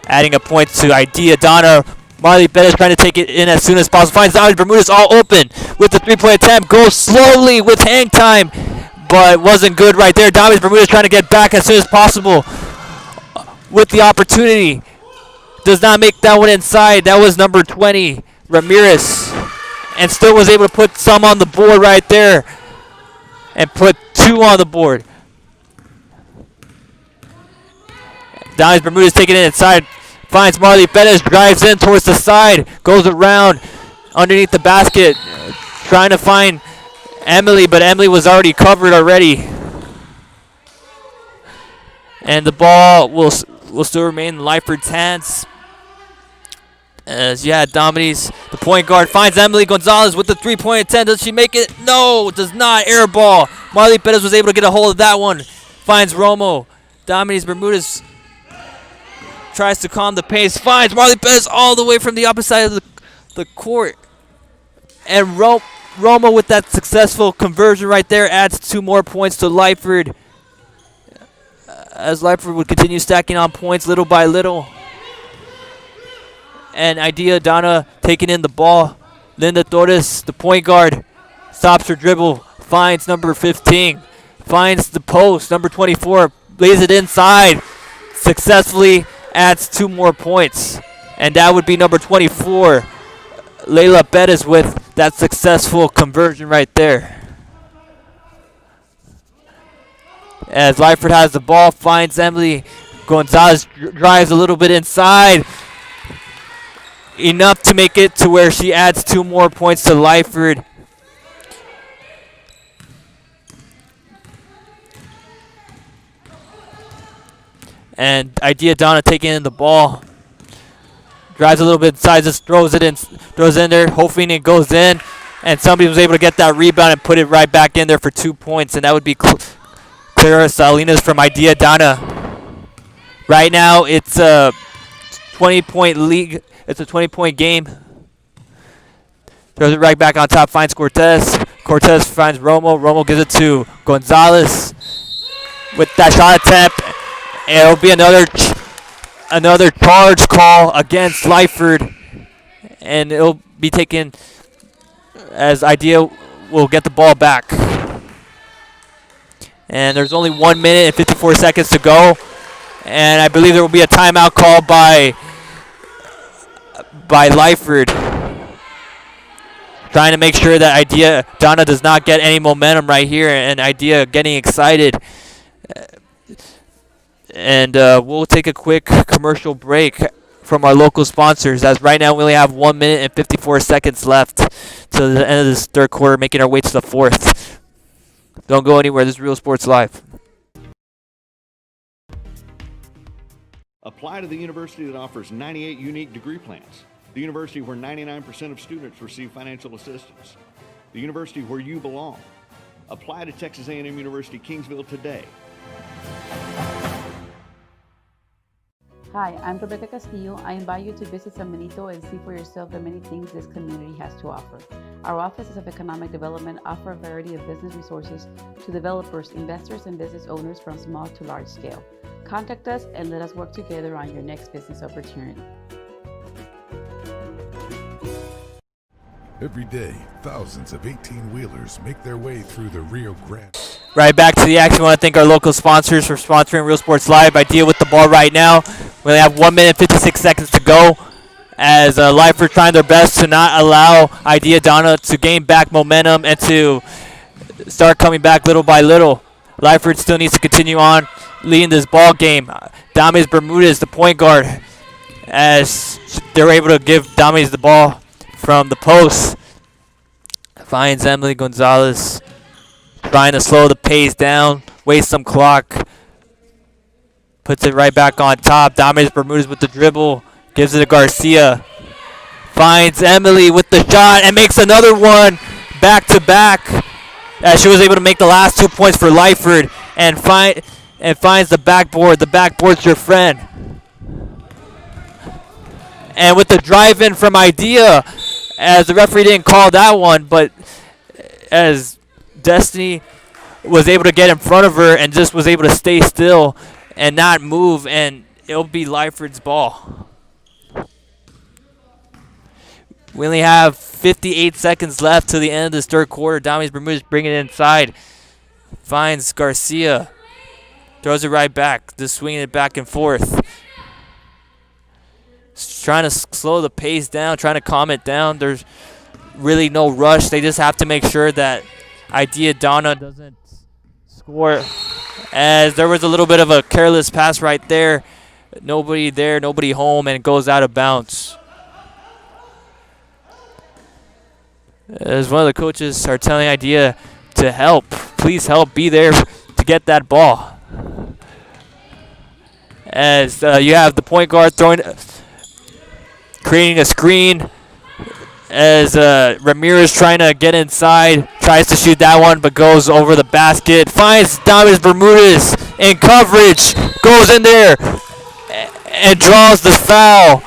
adding a point to Idea Donna. Marley Bettis trying to take it in as soon as possible. Finds Damaris Bermudez all open with the 3-point attempt. Goes slowly with hang time, but wasn't good right there. Damaris Bermudez trying to get back as soon as possible with the opportunity. Does not make that one inside. That was number 20, Ramirez. And still was able to put some on the board right there. And put 2 on the board. Damaris Bermudez taking it inside. Finds Marley Bettis, drives in towards the side. Goes around underneath the basket. Trying to find Emily, but Emily was already covered already. And the ball will still remain in Lyford's hands. As Damaris, the point guard, finds Emily Gonzalez with the 3-point attempt. Does she make it? No, does not. Air ball. Marley Bettis was able to get a hold of that one. Finds Romo. Damaris Bermudez tries to calm the pace. Finds Marley Bettis all the way from the opposite side of the court. And Romo with that successful conversion right there adds 2 more points to Lyford. As Lyford would continue stacking on points little by little. And Idea Donna taking in the ball. Linda Torres, the point guard, stops her dribble. Finds number 15. Finds the post, number 24. Lays it inside. Successfully adds 2 more points. And that would be number 24. Layla Bettis with that successful conversion right there. As Lyford has the ball, finds Emily Gonzalez, drives a little bit inside. Enough to make it to where she adds 2 more points to Lyford. And Idea Donna taking in the ball. Drives a little bit inside, just throws in there, hoping it goes in. And somebody was able to get that rebound and put it right back in there for 2 points. And that would be Clara Salinas from Idea Donna. Right now, it's a 20-point league. It's a 20-point game. Throws it right back on top, finds Cortez. Cortez finds Romo. Romo gives it to Gonzalez with that shot attempt. And it'll be another charge call against Lyford. And it'll be taken as Idea will get the ball back. And there's only 1 minute and 54 seconds to go. And I believe there will be a timeout called by Lyford, trying to make sure that Donna does not get any momentum right here, and Idea getting excited. And we'll take a quick commercial break from our local sponsors, as right now we only have 1 minute and 54 seconds left to the end of this third quarter, making our way to the fourth. Don't go anywhere. This is Real Sports Live. Apply to the university that offers 98 unique degree plans. The university where 99% of students receive financial assistance. The university where you belong. Apply to Texas A&M University Kingsville today. Hi, I'm Rebecca Castillo. I invite you to visit San Benito and see for yourself the many things this community has to offer. Our offices of economic development offer a variety of business resources to developers, investors, and business owners from small to large scale. Contact us and let us work together on your next business opportunity. Every day, thousands of 18-wheelers make their way through the Rio Grande. Right back to the action. I want to thank our local sponsors for sponsoring Real Sports Live. Idea with the ball right now. We only have 1 minute 56 seconds to go, as Lyford trying their best to not allow Idea Donna to gain back momentum and to start coming back little by little. Lyford still needs to continue on leading this ball game. Dames Bermudez, the point guard, as they're able to give Dames the ball from the post. Finds Emily Gonzalez, trying to slow the pace down, waste some clock. Puts it right back on top. Dames Bermudez with the dribble, gives it to Garcia. Finds Emily with the shot and makes another one back to back, as she was able to make the last 2 points for Lyford and finds the backboard. The backboard's your friend. And with the drive-in from Idea, as the referee didn't call that one, but as Destiny was able to get in front of her and just was able to stay still and not move, and it'll be Lyford's ball. We only have 58 seconds left to the end of this third quarter. Dames Bermudez bringing it inside. Finds Garcia. Throws it right back. Just swinging it back and forth. Trying to slow the pace down, trying to calm it down. There's really no rush. They just have to make sure that Idea Donna doesn't score, as there was a little bit of a careless pass right there. Nobody there, nobody home, and it goes out of bounds. As one of the coaches are telling Idea to help, please help, be there to get that ball. As you have the point guard creating a screen, as Ramirez trying to get inside, tries to shoot that one, but goes over the basket. Finds Dames Bermudez in coverage, goes in there and draws the foul.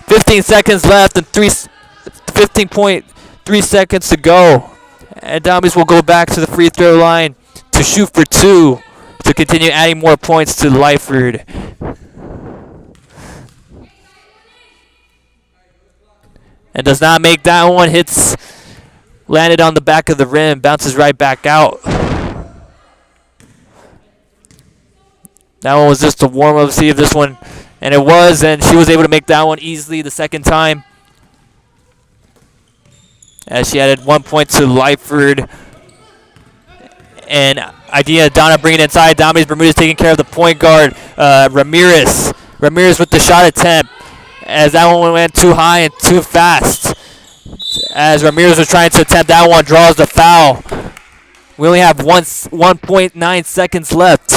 15 seconds left and 15.3 seconds to go. And Dames will go back to the free throw line to shoot for two to continue adding more points to Lyford. And does not make that one. Landed on the back of the rim, bounces right back out. That one was just a warm-up, see if this one, and it was, and she was able to make that one easily the second time, as she added 1 point to Lyford. And Idea Donna bringing it inside. Dames Bermudez taking care of the point guard, Ramirez. Ramirez with the shot attempt, as that one went too high and too fast. As Ramirez was trying to attempt that one, draws the foul. We only have 1.9 seconds left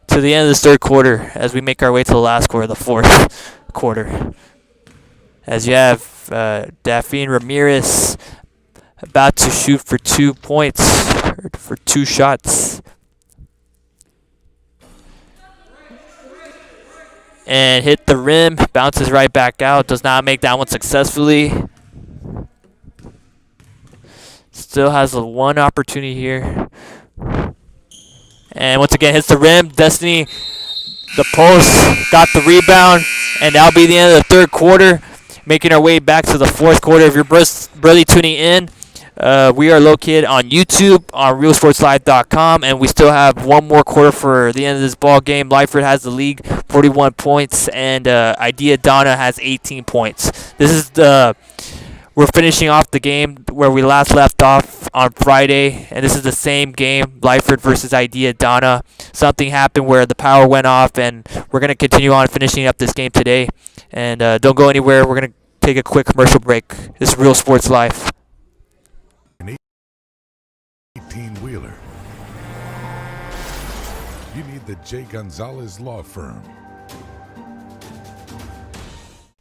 to the end of this third quarter, as we make our way to the last quarter, the fourth quarter. As you have Daphne Ramirez about to shoot for 2 points, or for 2 shots. And hit the rim, bounces right back out, does not make that one successfully. Still has one opportunity here. And once again hits the rim. Destiny, the post, got the rebound, And that'll be the end of the third quarter. Making our way back to the fourth quarter. If you're barely tuning in, we are located on YouTube on RealSportsLive.com, and we still have one more quarter for the end of this ball game. Lyford has the league, 41 points, and Idea Donna has 18 points. We're finishing off the game where we last left off on Friday, and this is the same game, Lyford versus Idea Donna. Something happened where the power went off, and we're going to continue on finishing up this game today. And don't go anywhere. We're going to take a quick commercial break. This is Real Sports Live. An 18-wheeler. You need the J. Gonzalez Law Firm.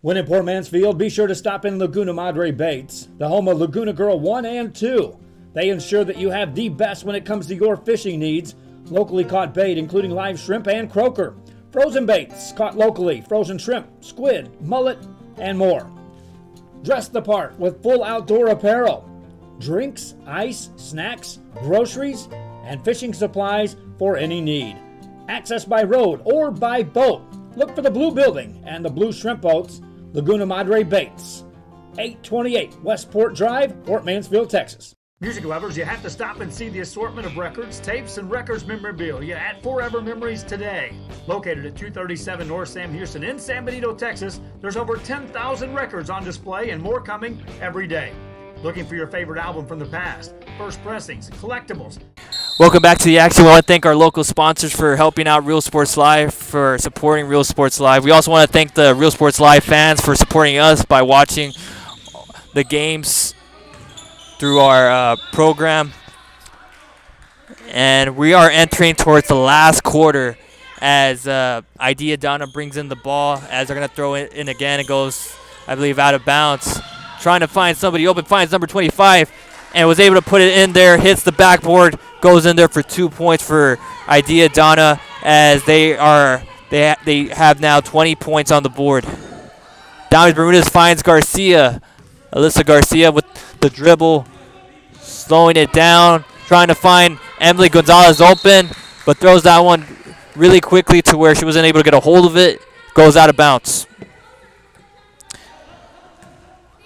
When in Port Mansfield, be sure to stop in Laguna Madre Baits, the home of Laguna Girl 1 and 2. They ensure that you have the best when it comes to your fishing needs. Locally caught bait, including live shrimp and croaker. Frozen baits, caught locally, frozen shrimp, squid, mullet, and more. Dress the part with full outdoor apparel. Drinks, ice, snacks, groceries, and fishing supplies for any need. Access by road or by boat. Look for the blue building and the blue shrimp boats. Laguna Madre Baits, 828 Westport Drive, Port Mansfield, Texas. Music lovers, you have to stop and see the assortment of records, tapes, and records memorabilia at Forever Memories today. Located at 237 North Sam Houston in San Benito, Texas, there's over 10,000 records on display and more coming every day. Looking for your favorite album from the past, first pressings, collectibles. Welcome back to the action. We want to thank our local sponsors for helping out Real Sports Live, for supporting Real Sports Live. We also want to thank the Real Sports Live fans for supporting us by watching the games through our program. And we are entering towards the last quarter as Idea Donna brings in the ball as they're going to throw it in again. It goes, I believe, out of bounds. Trying to find somebody open, finds number 25, and was able to put it in there, hits the backboard, goes in there for 2 points for Idea Donna as they have now 20 points on the board. Donna Bermudez finds Garcia. Alyssa Garcia with the dribble, slowing it down, trying to find Emily Gonzalez open, but throws that one really quickly to where she wasn't able to get a hold of it. Goes out of bounds.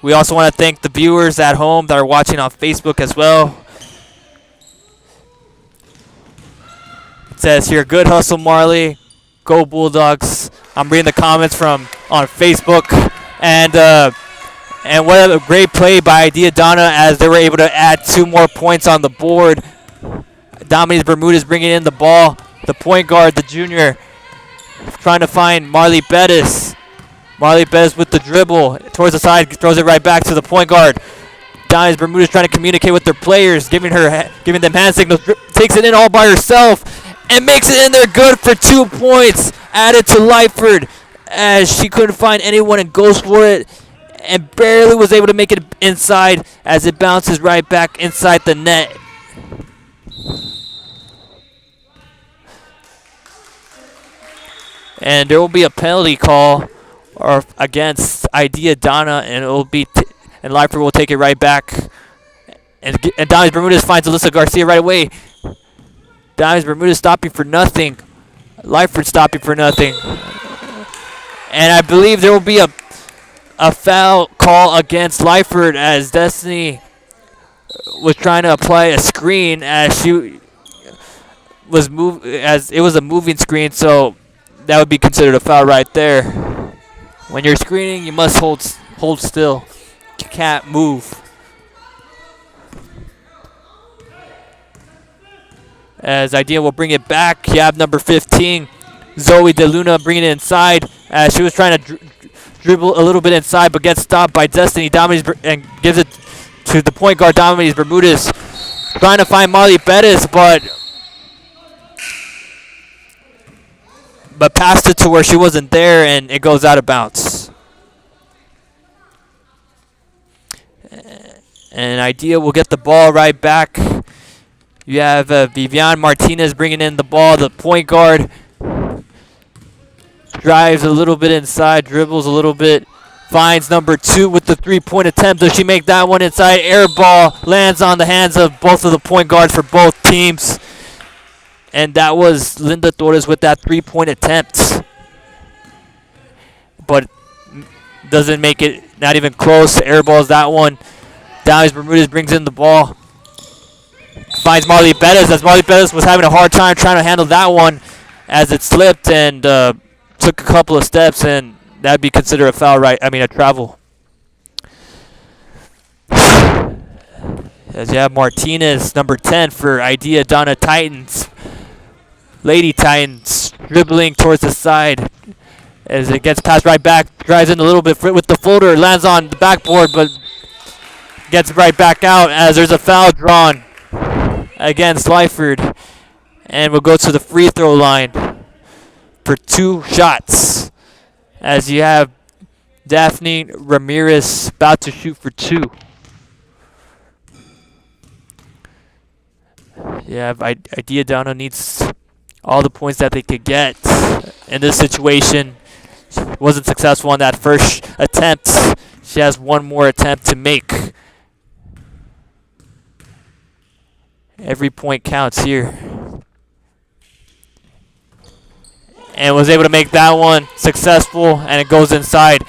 We also want to thank the viewers at home that are watching on Facebook as well. It says here, good hustle, Marley. Go Bulldogs. I'm reading the comments from on Facebook. And what a great play by Idea Donna as they were able to add 2 more points on the board. Dominique Bermudez bringing in the ball. The point guard, the junior, trying to find Marley Bettis. Marley Bettis with the dribble towards the side, throws it right back to the point guard. Dominique Bermudez trying to communicate with their players, giving them hand signals. Takes it in all by herself and makes it in there good for 2 points. Added to Lyford as she couldn't find anyone and goes for it. And barely was able to make it inside as it bounces right back inside the net. And there will be a penalty call against Idea Donna, and it will be and Lyford will take it right back. And Donna Bermudez finds Alyssa Garcia right away. Donna Bermudez stopping for nothing. Lyford stopping for nothing. And I believe there will be a foul call against Lyford as Destiny was trying to apply a screen as she was as it was a moving screen, so that would be considered a foul right there. When you're screening, you must hold still. You can't move. As Idea will bring it back, you have number 15, Zoe DeLuna, bringing it inside as she was trying to dribble a little bit inside, but gets stopped by Destiny and gives it to the point guard, Dominique Bermudez, trying to find Marley Bettis, but passed it to where she wasn't there, and it goes out of bounds. And Idea will get the ball right back. You have Vivian Martinez bringing in the ball, the point guard. Drives a little bit inside, dribbles a little bit, finds number 2 with the 3-point attempt. Does she make that one inside? Air ball lands on the hands of both of the point guards for both teams. And that was Linda Torres with that 3-point attempt. but doesn't make it, not even close. Airballs that one. Downs Bermudez brings in the ball. Finds Marley Bettis, as Marley Bettis was having a hard time trying to handle that one as it slipped and took a couple of steps, and that'd be considered a foul, right? I mean, a travel. As you have Martinez, number 10 for Idea Donna Titans. Lady Titans dribbling towards the side as it gets passed right back, drives in a little bit with the floater, lands on the backboard, but gets right back out as there's a foul drawn against Lyford. And we'll go to the free throw line for 2 shots as you have Daphne Ramirez about to shoot for 2. Yeah, Idea Donna needs all the points that they could get in this situation. She wasn't successful on that first attempt. She has one more attempt to make. Every point counts here. And was able to make that one successful, and it goes inside.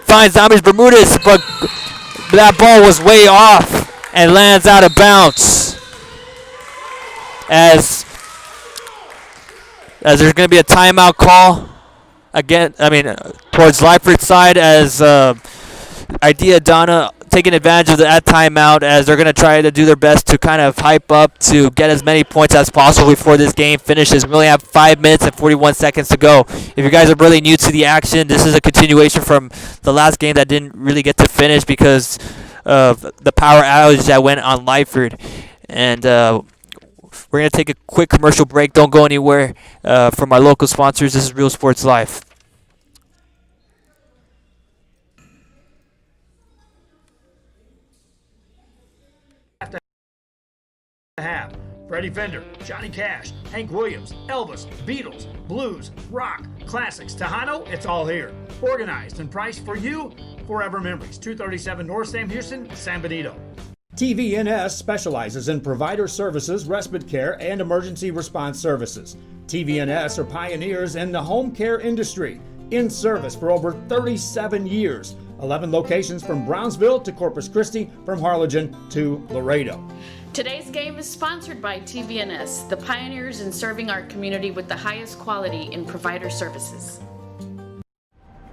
Finds Zombies Bermudez, but that ball was way off and lands out of bounds. As there's going to be a timeout call again, towards Lyford's side, as Idea Donna taking advantage of that timeout, as they're going to try to do their best to kind of hype up to get as many points as possible before this game finishes. We only have 5 minutes and 41 seconds to go. If you guys are really new to the action, this is a continuation from the last game that didn't really get to finish because of the power outage that went on Lyford. And we're going to take a quick commercial break. Don't go anywhere from our local sponsors. This is Real Sports Live. Have Freddie Fender, Johnny Cash, Hank Williams, Elvis, Beatles, blues, rock, classics, Tejano, it's all here. Organized and priced for you. Forever Memories, 237 North Sam Houston, San Benito. TVNS specializes in provider services, respite care, and emergency response services. TVNS are pioneers in the home care industry, in service for over 37 years. 11 locations from Brownsville to Corpus Christi, from Harlingen to Laredo. Today's game is sponsored by TVNS, the pioneers in serving our community with the highest quality in provider services.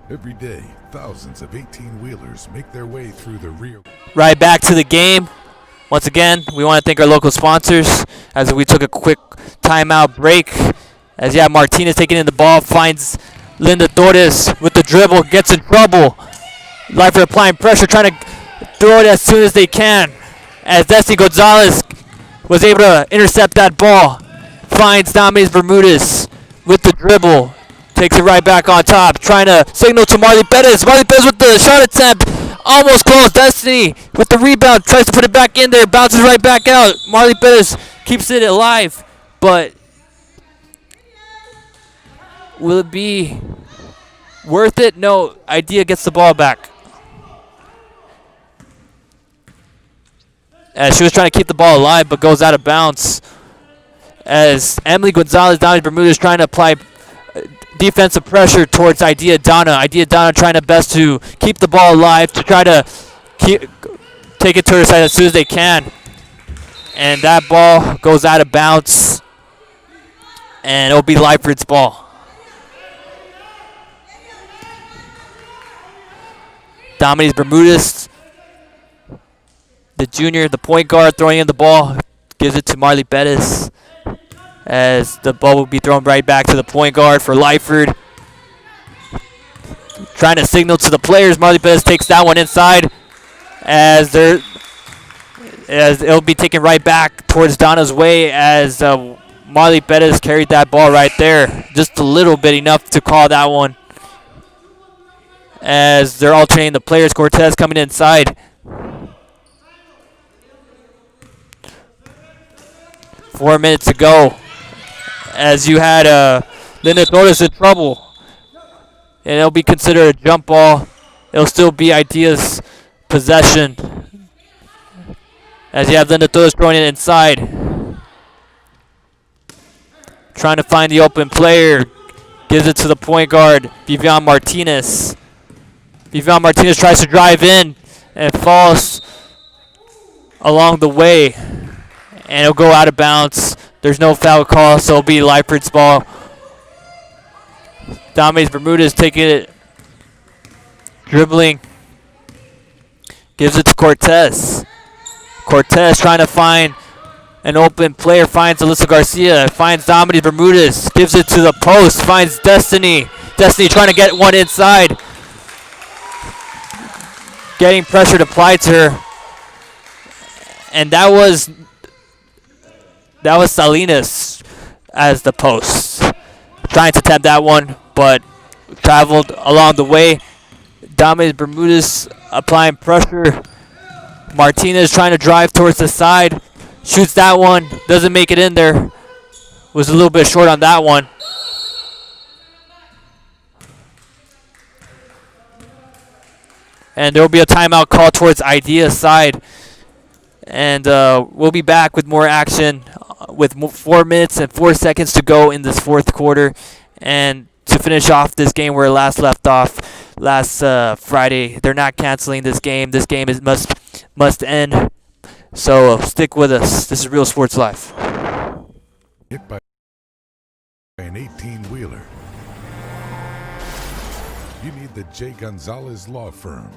Every day, thousands of 18-wheelers make their way through the Rio. Right back to the game. Once again, we want to thank our local sponsors as we took a quick timeout break. As you have Martinez taking in the ball, finds Linda Torres with the dribble, gets in trouble. Lyford applying pressure, trying to throw it as soon as they can. As Destiny Gonzalez was able to intercept that ball. Finds Dames Bermudez with the dribble. Takes it right back on top. Trying to signal to Marley Bettis. Marley Bettis with the shot attempt. Almost close. Destiny with the rebound. Tries to put it back in there. Bounces right back out. Marley Bettis keeps it alive. But will it be worth it? No. Idea gets the ball back. As she was trying to keep the ball alive, but goes out of bounds. As Emily Gonzalez, Donna Bermudez trying to apply defensive pressure towards Idea Donna. Idea Donna trying her best to keep the ball alive, to try to take it to her side as soon as they can. And that ball goes out of bounds. And it'll be Lyford's ball. Dominique Bermudez, the junior, the point guard, throwing in the ball, gives it to Marley Bettis, as the ball will be thrown right back to the point guard for Lyford. Trying to signal to the players. Marley Bettis takes that one inside, as it'll be taken right back towards Donna's way, as Marley Bettis carried that ball right there, just a little bit, enough to call that one. As they're alternating the players, Cortez coming inside. 4 minutes to go, as you had Linda Torres in trouble. And it'll be considered a jump ball. It'll still be Idea's possession, as you have Linda Torres throwing it inside. Trying to find the open player. Gives it to the point guard, Vivian Martinez. Vivian Martinez tries to drive in and falls along the way. And it'll go out of bounds. There's no foul call, so it'll be Lyford's ball. Dames Bermudez taking it, dribbling. Gives it to Cortez. Cortez trying to find an open player, finds Alyssa Garcia, finds Dames Bermudez, gives it to the post, finds Destiny. Destiny trying to get one inside. Getting pressure applied to her. And that was Salinas as the post. Trying to tap that one, but traveled along the way. Dames Bermudez applying pressure. Martinez trying to drive towards the side. Shoots that one. Doesn't make it in there. Was a little bit short on that one. And there will be a timeout call towards Idea's side. And we'll be back with more action with 4 minutes and 4 seconds to go in this fourth quarter. And to finish off this game where it last left off last Friday, they're not canceling this game. This game is must end. So stick with us. This is Real Sports Live. Hit by an 18-wheeler. You need the J. Gonzalez Law Firm.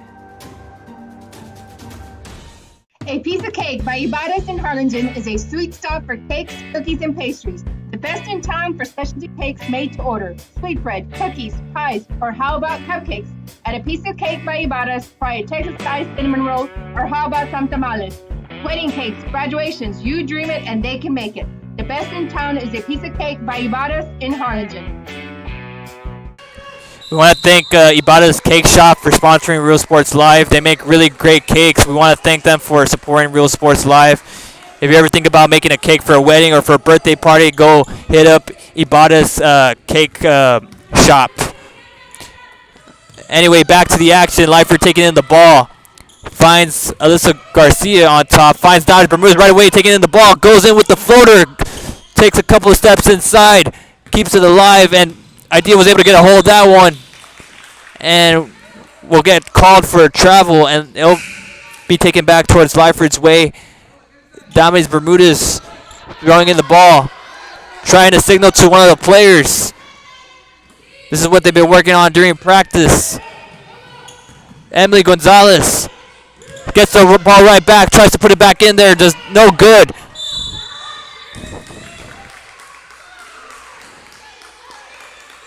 A Piece of Cake by Ibarras in Harlingen is a sweet stop for cakes, cookies, and pastries. The best in town for specialty cakes made to order. Sweetbread, cookies, pies, or how about cupcakes? At A Piece of Cake by Ibarras, try a Texas-style cinnamon roll, or how about some tamales? Wedding cakes, graduations, you dream it and they can make it. The best in town is A Piece of Cake by Ibarras in Harlingen. We want to thank Ibarra's Cake Shop for sponsoring Real Sports Live. They make really great cakes. We want to thank them for supporting Real Sports Live. If you ever think about making a cake for a wedding or for a birthday party, go hit up Ibarra's Cake Shop. Anyway, back to the action. Lyford taking in the ball. Finds Alyssa Garcia on top. Finds Dames Bermudez right away taking in the ball. Goes in with the floater. Takes a couple of steps inside. Keeps it alive, and Idea was able to get a hold of that one, and will get called for a travel, and it'll be taken back towards Lyford's way. Dames Bermudez throwing in the ball, trying to signal to one of the players. This is what they've been working on during practice. Emily Gonzalez gets the ball right back, tries to put it back in there, does no good.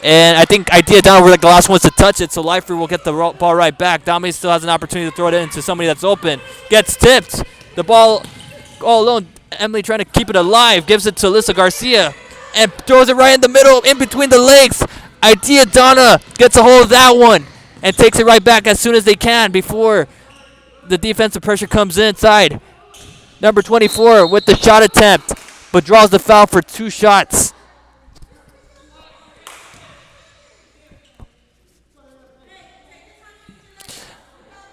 And I think Idea Donna were like the last ones to touch it, so Lyford will get the ball right back. Dames still has an opportunity to throw it into somebody that's open. Gets tipped. The ball all alone. Emily trying to keep it alive. Gives it to Alyssa Garcia. And throws it right in the middle, in between the legs. Idea Donna gets a hold of that one. And takes it right back as soon as they can before the defensive pressure comes inside. Number 24 with the shot attempt, but draws the foul for 2 shots.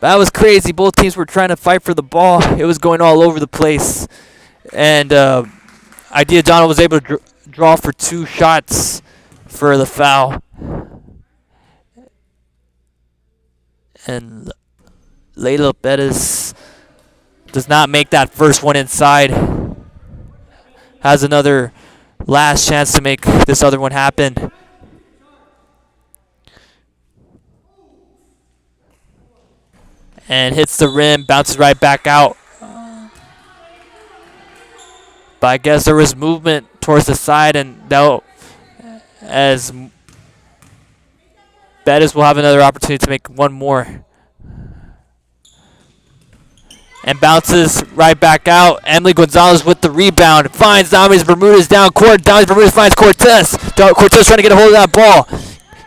That was crazy. Both teams were trying to fight for the ball. It was going all over the place. And Idea Donna was able to draw for 2 shots for the foul. And Layla Bettis does not make that first one inside. Has another last chance to make this other one happen. And hits the rim, bounces right back out. But I guess there was movement towards the side, and now as Bettis will have another opportunity to make one more. And bounces right back out. Emily Gonzalez with the rebound. Finds Dames Bermudez down court. Dames Bermudez finds Cortez. Cortez trying to get a hold of that ball.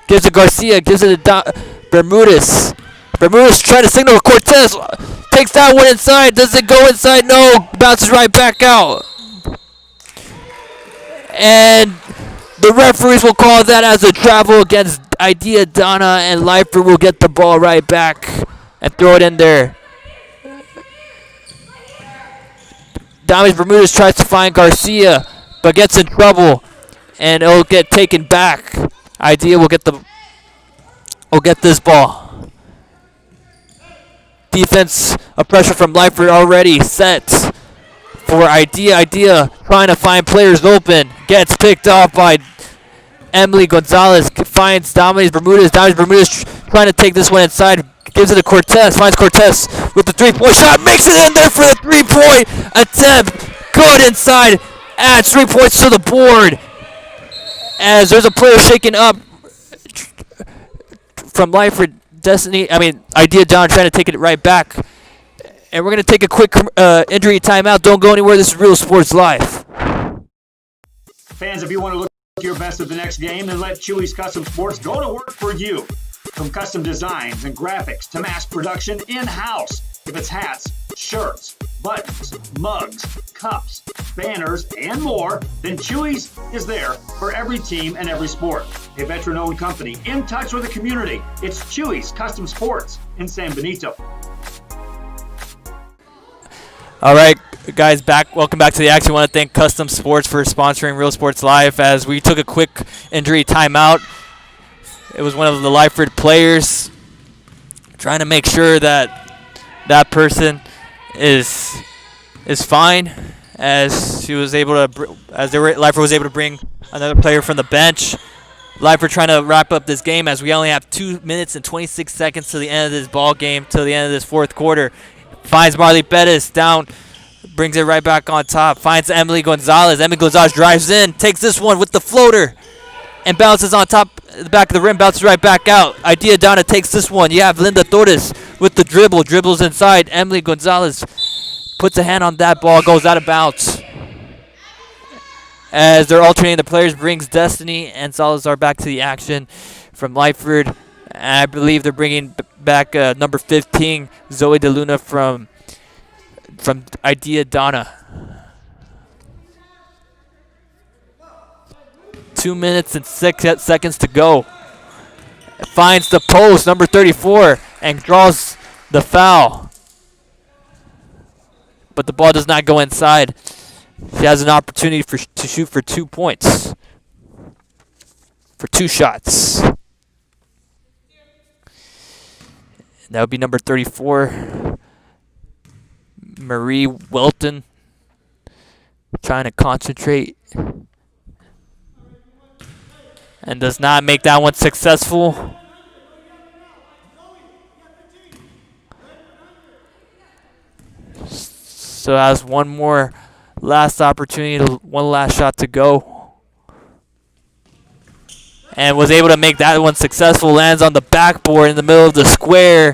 Gives it Garcia. Gives it to Bermudez. Bermudez trying to signal to Cortez. Takes that one inside. Does it go inside? No. Bounces right back out. And the referees will call that as a travel against Idea Donna, and Lyford will get the ball right back and throw it in there. Dames Bermudez tries to find Garcia, but gets in trouble, and it'll get taken back. Idea will get this ball. defense of pressure from Lyford already set for Idea. Idea trying to find players open. Gets picked off by Emily Gonzalez. Finds Dominique Bermudez. Dominique Bermudez trying to take this one inside. Gives it to Cortez. Finds Cortez with the three-point shot. Makes it in there for the three-point attempt. Good inside. Adds 3 points to the board. As there's a player shaking up from Lyford. Idea Donna trying to take it right back. And we're going to take a quick injury timeout. Don't go anywhere. This is Real Sports Live. Fans, if you want to look your best at the next game, then let Chewy's Custom Sports go to work for you. From custom designs and graphics to mass production in-house. If it's hats, shirts, buttons, mugs, cups, banners, and more, then Chewy's is there for every team and every sport. A veteran-owned company in touch with the community. It's Chewy's Custom Sports in San Benito. All right, guys, welcome back to the action. I want to thank Custom Sports for sponsoring Real Sports Live as we took a quick injury timeout. It was one of the Lyford players trying to make sure that that person is fine, as she was able to, Lyford was able to bring another player from the bench. Lyford trying to wrap up this game as we only have 2 minutes and 26 seconds to the end of this ball game, to the end of this fourth quarter. Finds Marley Bettis down, brings it right back on top. Finds Emily Gonzalez. Emily Gonzalez drives in, takes this one with the floater, and bounces on top, the back of the rim, bounces right back out. Idea Donna takes this one. You have Linda Torres with the dribbles inside. Emily Gonzalez puts a hand on that ball, goes out of bounds. As they're alternating the players, brings Destiny and Salazar back to the action from Lyford. I believe they're bringing back number 15, Zoe DeLuna from Idea Donna. 2 minutes and 6 seconds to go. Finds the post, number 34, and draws the foul. But the ball does not go inside. She has an opportunity to shoot for 2 points. For 2 shots. That would be number 34, Marie Welton, trying to concentrate. And does not make that one successful. So has one more last opportunity, one last shot to go. And was able to make that one successful. Lands on the backboard in the middle of the square.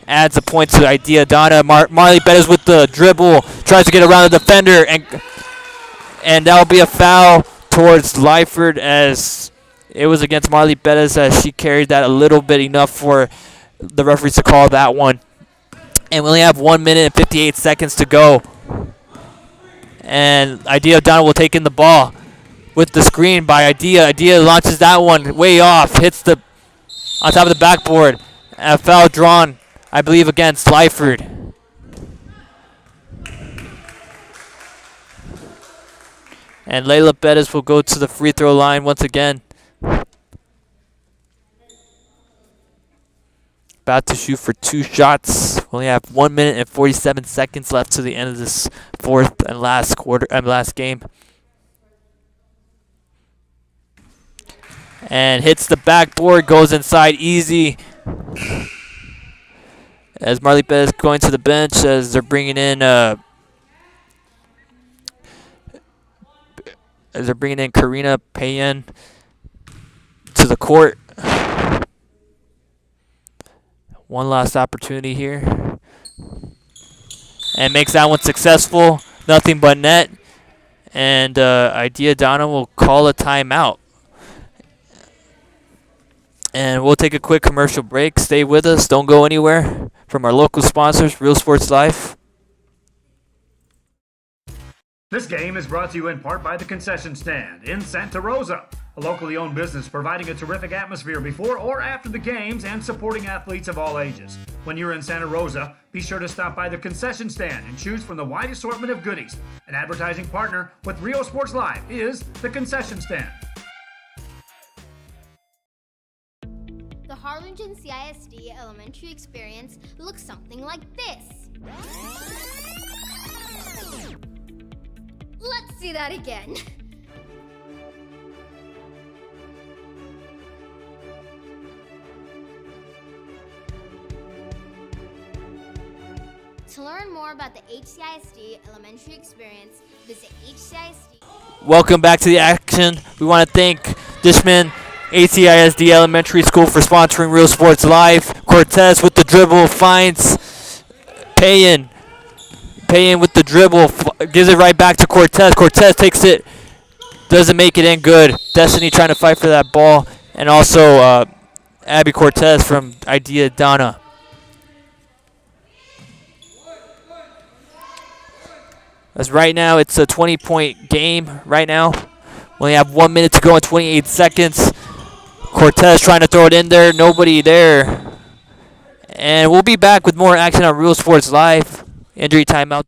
Adds a point to Idea Donna. Marley Bettis with the dribble. Tries to get around the defender. And that will be a foul towards Lyford, as it was against Marley Bettis, as she carried that a little bit, enough for the referees to call that one. And we only have 1 minute and 58 seconds to go. And Idea Donna will take in the ball with the screen by Idea. Idea launches that one way off, hits on top of the backboard. A foul drawn, I believe, against Lyford. And Layla Bettis will go to the free throw line once again. About to shoot for 2 shots. We only have 1 minute and 47 seconds left to the end of this fourth and last game. And hits the backboard, goes inside easy. As Marley Bettis going to the bench, as they're bringing in Karina Payen to the court. One last opportunity here. And makes that one successful. Nothing but net. And Idea Donna will call a timeout. And we'll take a quick commercial break. Stay with us. Don't go anywhere. From our local sponsors, Real Sports Live. This game is brought to you in part by the Concession Stand in Santa Rosa, a locally owned business providing a terrific atmosphere before or after the games and supporting athletes of all ages. When you're in Santa Rosa, be sure to stop by the Concession Stand and choose from the wide assortment of goodies. An advertising partner with Real Sports Live is the Concession Stand. The Harlan Harlingen CISD elementary experience looks something like this. Let's see that again. To learn more about the HCISD elementary experience, visit HCISD. Welcome back to the action. We want to thank Dishman ACISD Elementary School for sponsoring Real Sports Live. Cortez with the dribble finds Payan. Payan with the dribble gives it right back to Cortez. Cortez takes it, doesn't make it in good. Destiny trying to fight for that ball, and also Abby Cortez from Idea Donna. As right now, it's a 20-point game right now. We only have 1 minute to go and 28 seconds. Cortez trying to throw it in there. Nobody there. And we'll be back with more action on Real Sports Live. Injury timeout.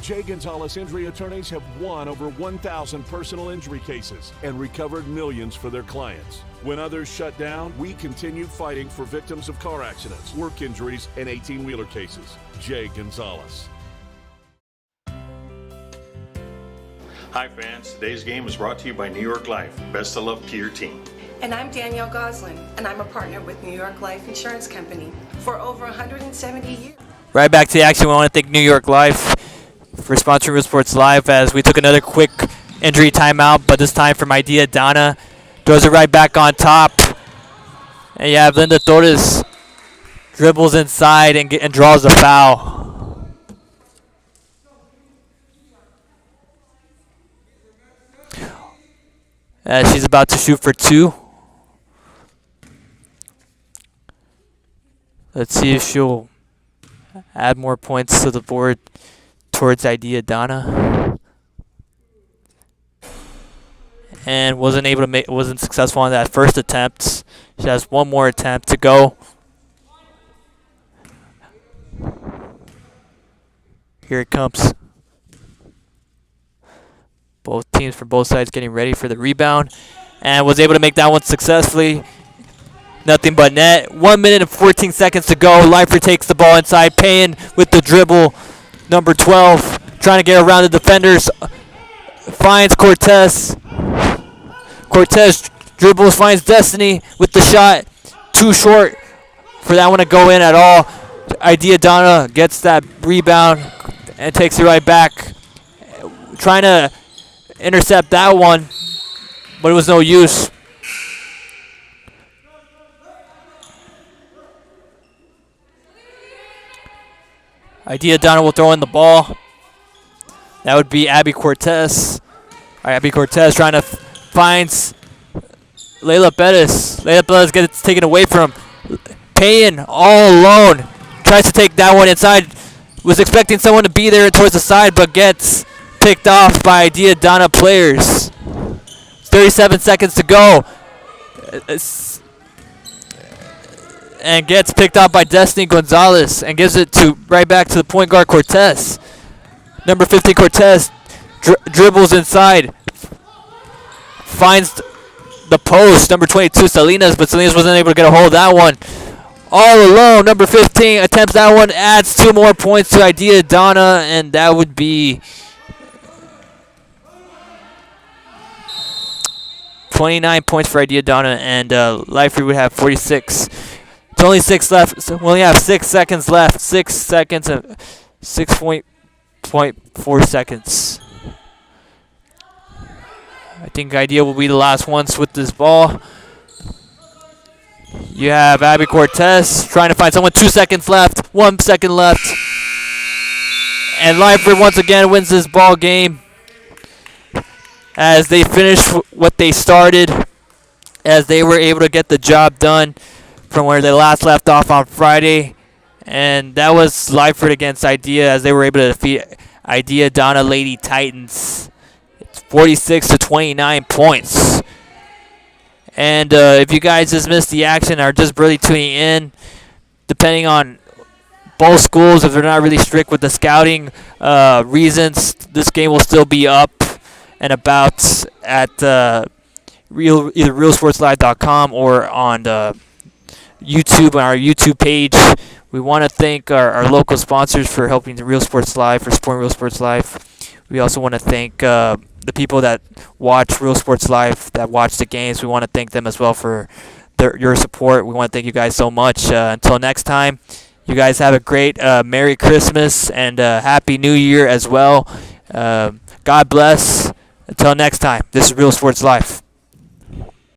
Jay Gonzalez Injury Attorneys have won over 1,000 personal injury cases and recovered millions for their clients. When others shut down, we continue fighting for victims of car accidents, work injuries, and 18-wheeler cases. Jay Gonzalez. Hi fans, today's game is brought to you by New York Life. Best of luck to your team. And I'm Danielle Goslin, and I'm a partner with New York Life Insurance Company for over 170 years. Right back to the action. We want to thank New York Life for sponsoring Real Sports Live as we took another quick injury timeout, but this time from Idea Donna. Throws it right back on top. And you have Linda Torres dribbles inside and draws a foul. As she's about to shoot for two. Let's see if she'll add more points to the board towards Idea Donna. And wasn't successful on that first attempt. She has one more attempt to go. Here it comes. Both teams from both sides getting ready for the rebound, and was able to make that one successfully. Nothing but net. 1 minute and 14 seconds to go. Lyford takes the ball inside. Payne with the dribble. Number 12 trying to get around the defenders. Finds Cortez. Cortez dribbles, finds Destiny with the shot. Too short for that one to go in at all. Idea Donna gets that rebound and takes it right back. Trying to intercept that one, but it was no use. Idea Donna will throw in the ball. That would be Abby Cortez. All right, Abby Cortez trying to finds Layla Bettis. Layla Bettis gets taken away from Payne all alone. Tries to take that one inside. Was expecting someone to be there towards the side, but gets picked off by Idea Donna players. 37 seconds to go. And gets picked off by Destiny Gonzalez and gives it right back to the point guard Cortez. Number 15 Cortez dribbles inside. Finds the post, number 22 Salinas, but Salinas wasn't able to get a hold of that one. All alone, number 15 attempts that one, adds 2 more points to Idea Donna, and that would be 29 points for Idea Donna, and Lyford would have 46. It's only 6 left, so we only have 6 seconds left. 6 seconds and 6.4 seconds. I think Idea will be the last ones with this ball. You have Abby Cortez trying to find someone. 2 seconds left. 1 second left. And Lyford once again wins this ball game as they finish what they started, as they were able to get the job done from where they last left off on Friday. And that was Lyford against Idea, as they were able to defeat Idea Donna Lady Titans. It's 46 to 29 points. And if you guys just missed the action or are just barely tuning in, depending on both schools, if they're not really strict with the scouting reasons, this game will still be up and about at either realsportslive.com or on the YouTube, on our YouTube page. We want to thank our local sponsors for helping the Real Sports Live, for supporting Real Sports Live. We also want to thank the people that watch Real Sports Live, that watch the games. We want to thank them as well for your support. We want to thank you guys so much. Until next time, you guys have a great Merry Christmas and Happy New Year as well. God bless. Until next time, this is Real Sports Live.